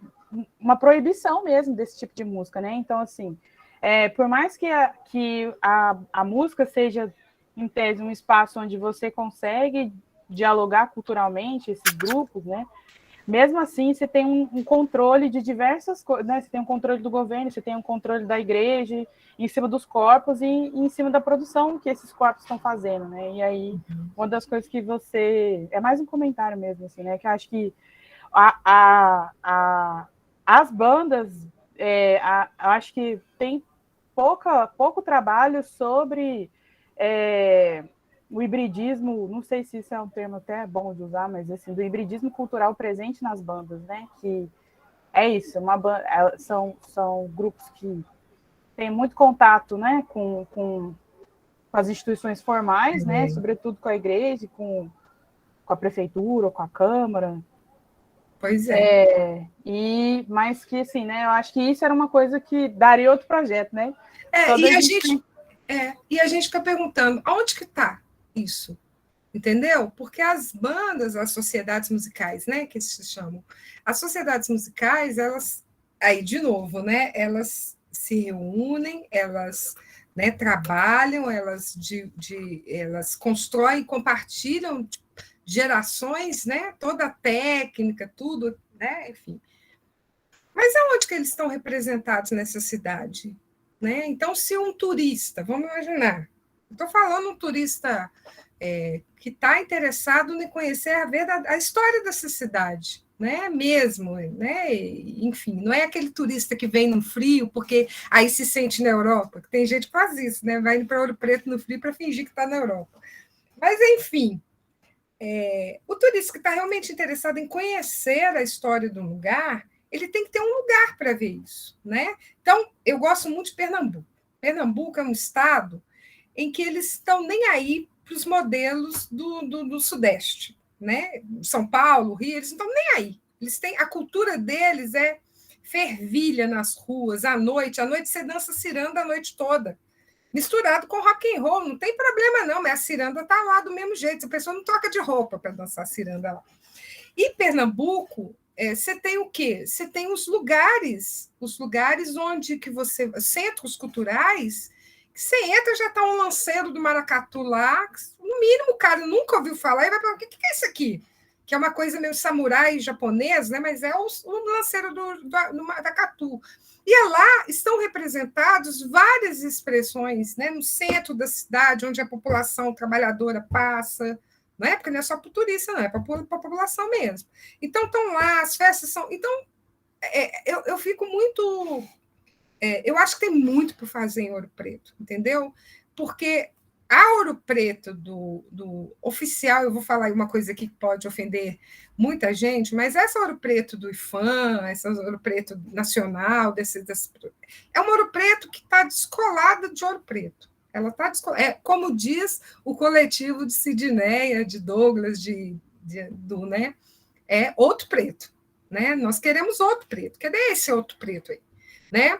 proibição mesmo desse tipo de música, né? Então, assim, por mais que a música seja, em tese, um espaço onde você consegue dialogar culturalmente, esses grupos, né? Mesmo assim, você tem um controle de diversas coisas, né? Você tem um controle do governo, você tem um controle da igreja, em cima dos corpos e em cima da produção que esses corpos estão fazendo, né? E aí, uma das coisas que você... É mais um comentário mesmo, assim, né? Que eu acho que as bandas, eu acho que tem pouco trabalho sobre o hibridismo, não sei se isso é um termo até bom de usar, mas assim, do hibridismo cultural presente nas bandas, né? Que é isso, são grupos que têm muito contato, né, com as instituições formais, né, sobretudo com a igreja, com a prefeitura, com a Câmara. Pois é. Mas que, assim, né, eu acho que isso era uma coisa que daria outro projeto, né? E a gente fica perguntando, onde que está isso? Entendeu? Porque as bandas, as sociedades musicais, né, que se chamam, as sociedades musicais, elas, aí de novo, né, elas se reúnem, elas, né, trabalham, elas constroem, compartilham gerações, né, toda a técnica, tudo, né, enfim. Mas aonde que eles estão representados nessa cidade? Né? Então, se um turista, vamos imaginar, estou falando um turista que está interessado em conhecer a história dessa cidade, né? Mesmo, né? Enfim, não é aquele turista que vem no frio porque aí se sente na Europa, que tem gente que faz isso, né? Vai para Ouro Preto no frio para fingir que está na Europa. Mas, enfim, o turista que está realmente interessado em conhecer a história do lugar, ele tem que ter um lugar para ver isso, né? Então, eu gosto muito de Pernambuco. Pernambuco é um estado em que eles estão nem aí para os modelos do Sudeste, né? São Paulo, Rio, eles não estão nem aí. Eles têm, a cultura deles é fervilha nas ruas, à noite você dança ciranda a noite toda, misturado com rock and roll, não tem problema não, mas a ciranda está lá do mesmo jeito, a pessoa não troca de roupa para dançar ciranda lá. E Pernambuco, você tem o quê? Você tem os lugares onde que você... Centros culturais, que você entra, já está um lanceiro do maracatu lá, no mínimo o cara nunca ouviu falar, e vai perguntar, o que é isso aqui? Que é uma coisa meio samurai japonês, né? Mas é o lanceiro do maracatu. E lá estão representados várias expressões, né? No centro da cidade, onde a população trabalhadora passa, não é? Porque não é só para o turista, não, é para a população mesmo. Então, estão lá, as festas são... Então, eu fico muito... eu acho que tem muito para fazer em Ouro Preto, entendeu? Porque a Ouro Preto do oficial, eu vou falar uma coisa aqui que pode ofender muita gente, mas essa Ouro Preto do IFAM, essa Ouro Preto nacional, é uma Ouro Preto que está descolada de Ouro Preto. Ela está como diz o coletivo de Sidneia, de Douglas, né? É outro preto, né? Nós queremos outro preto. Cadê esse outro preto aí, né?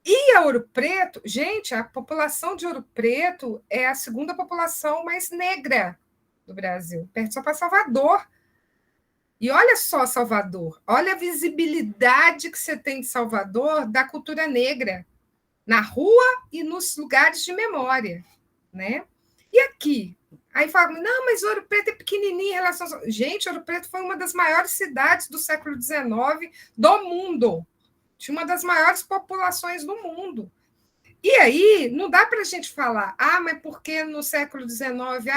E a Ouro Preto, gente, a população de Ouro Preto é a segunda população mais negra do Brasil, perto só para Salvador. E olha só Salvador, olha a visibilidade que você tem de Salvador da cultura negra, na rua e nos lugares de memória, né? E aqui? Aí falam, não, mas Ouro Preto é pequenininho em relação... Gente, Ouro Preto foi uma das maiores cidades do século XIX do mundo. Tinha uma das maiores populações do mundo. E aí, não dá para a gente falar, mas porque no século XIX,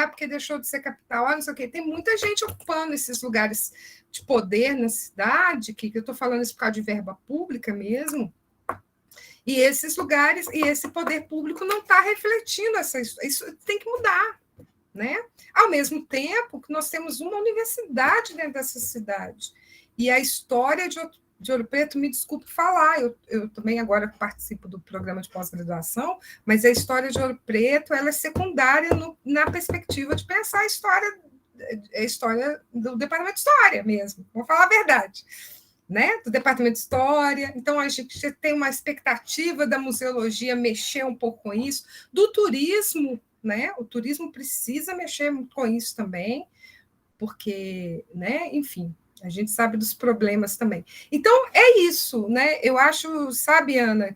porque deixou de ser capital, não sei o quê. Tem muita gente ocupando esses lugares de poder na cidade, que eu estou falando isso por causa de verba pública mesmo, e esses lugares, e esse poder público não está refletindo isso tem que mudar, né? Ao mesmo tempo que nós temos uma universidade dentro dessa cidade, e a história de Ouro Preto, me desculpe falar, eu também agora participo do programa de pós-graduação, mas a história de Ouro Preto ela é secundária na perspectiva de pensar a história do departamento de história mesmo, vamos falar a verdade, né? Do departamento de história. Então, a gente tem uma expectativa da museologia mexer um pouco com isso, do turismo, né? O turismo precisa mexer com isso também, porque, né? Enfim, a gente sabe dos problemas também. Então, é isso, né? Eu acho, sabe, Ana,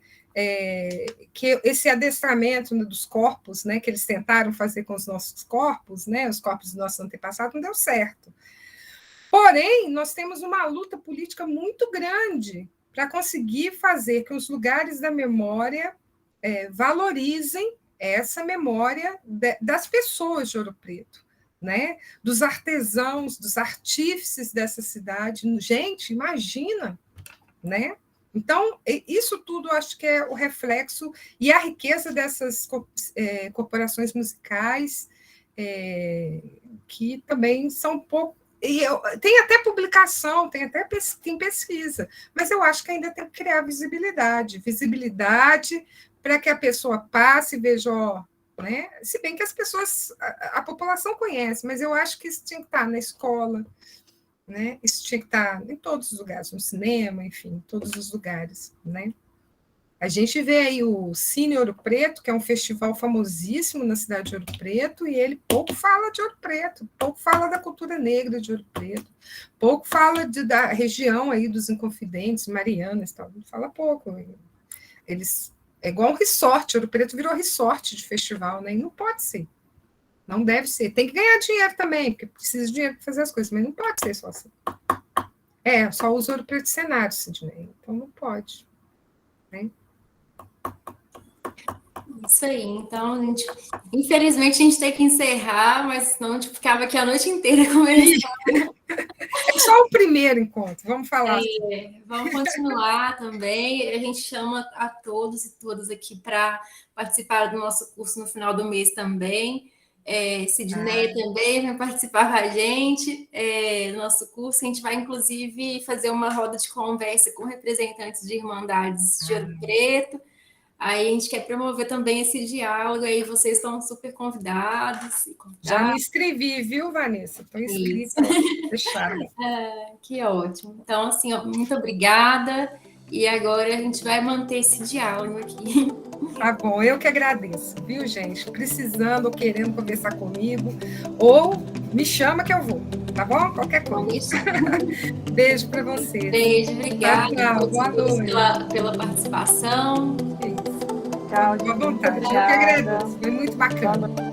que esse adestramento dos corpos, né, que eles tentaram fazer com os nossos corpos, né, os corpos dos nossos antepassados, não deu certo. Porém, nós temos uma luta política muito grande para conseguir fazer que os lugares da memória valorizem essa memória das pessoas de Ouro Preto, né? Dos artesãos, dos artífices dessa cidade. Gente, imagina, né? Então, isso tudo acho que é o reflexo e a riqueza dessas corporações musicais, que também são pouco. Tem até publicação, tem pesquisa, mas eu acho que ainda tem que criar visibilidade para que a pessoa passe e veja, né? Se bem que as pessoas, a população conhece, mas eu acho que isso tinha que estar na escola, né? Isso tinha que estar em todos os lugares, no cinema, enfim, em todos os lugares, né? A gente vê aí o Cine Ouro Preto, que é um festival famosíssimo na cidade de Ouro Preto, e ele pouco fala de Ouro Preto, pouco fala da cultura negra de Ouro Preto, pouco fala da região aí dos Inconfidentes, Marianas, tal, fala pouco. É igual um resort, Ouro Preto virou resort de festival, né? E não pode ser, não deve ser. Tem que ganhar dinheiro também, porque precisa de dinheiro para fazer as coisas, mas não pode ser só assim. Só usa Ouro Preto de cenário, Sidney, então não pode, né? Isso aí, então, infelizmente a gente tem que encerrar, mas senão a gente ficava aqui a noite inteira conversando. É só o primeiro encontro, vamos falar. Vamos continuar também, a gente chama a todos e todas aqui para participar do nosso curso no final do mês também. Sidney também vai participar com a gente do nosso curso. A gente vai, inclusive, fazer uma roda de conversa com representantes de Irmandades de Ouro Preto. Aí a gente quer promover também esse diálogo, aí vocês estão super convidados. Já me inscrevi, viu, Vanessa? Estou inscrita, fechada. Que ótimo. Então, assim, muito obrigada. E agora a gente vai manter esse diálogo aqui. Tá bom, eu que agradeço, viu, gente? Precisando ou querendo conversar comigo, ou me chama que eu vou, tá bom? Qualquer coisa. Beijo para vocês. Beijo, obrigada. Tchau, boa noite. Pela participação. Tchau, boa vontade. Eu que agradeço, foi muito bacana.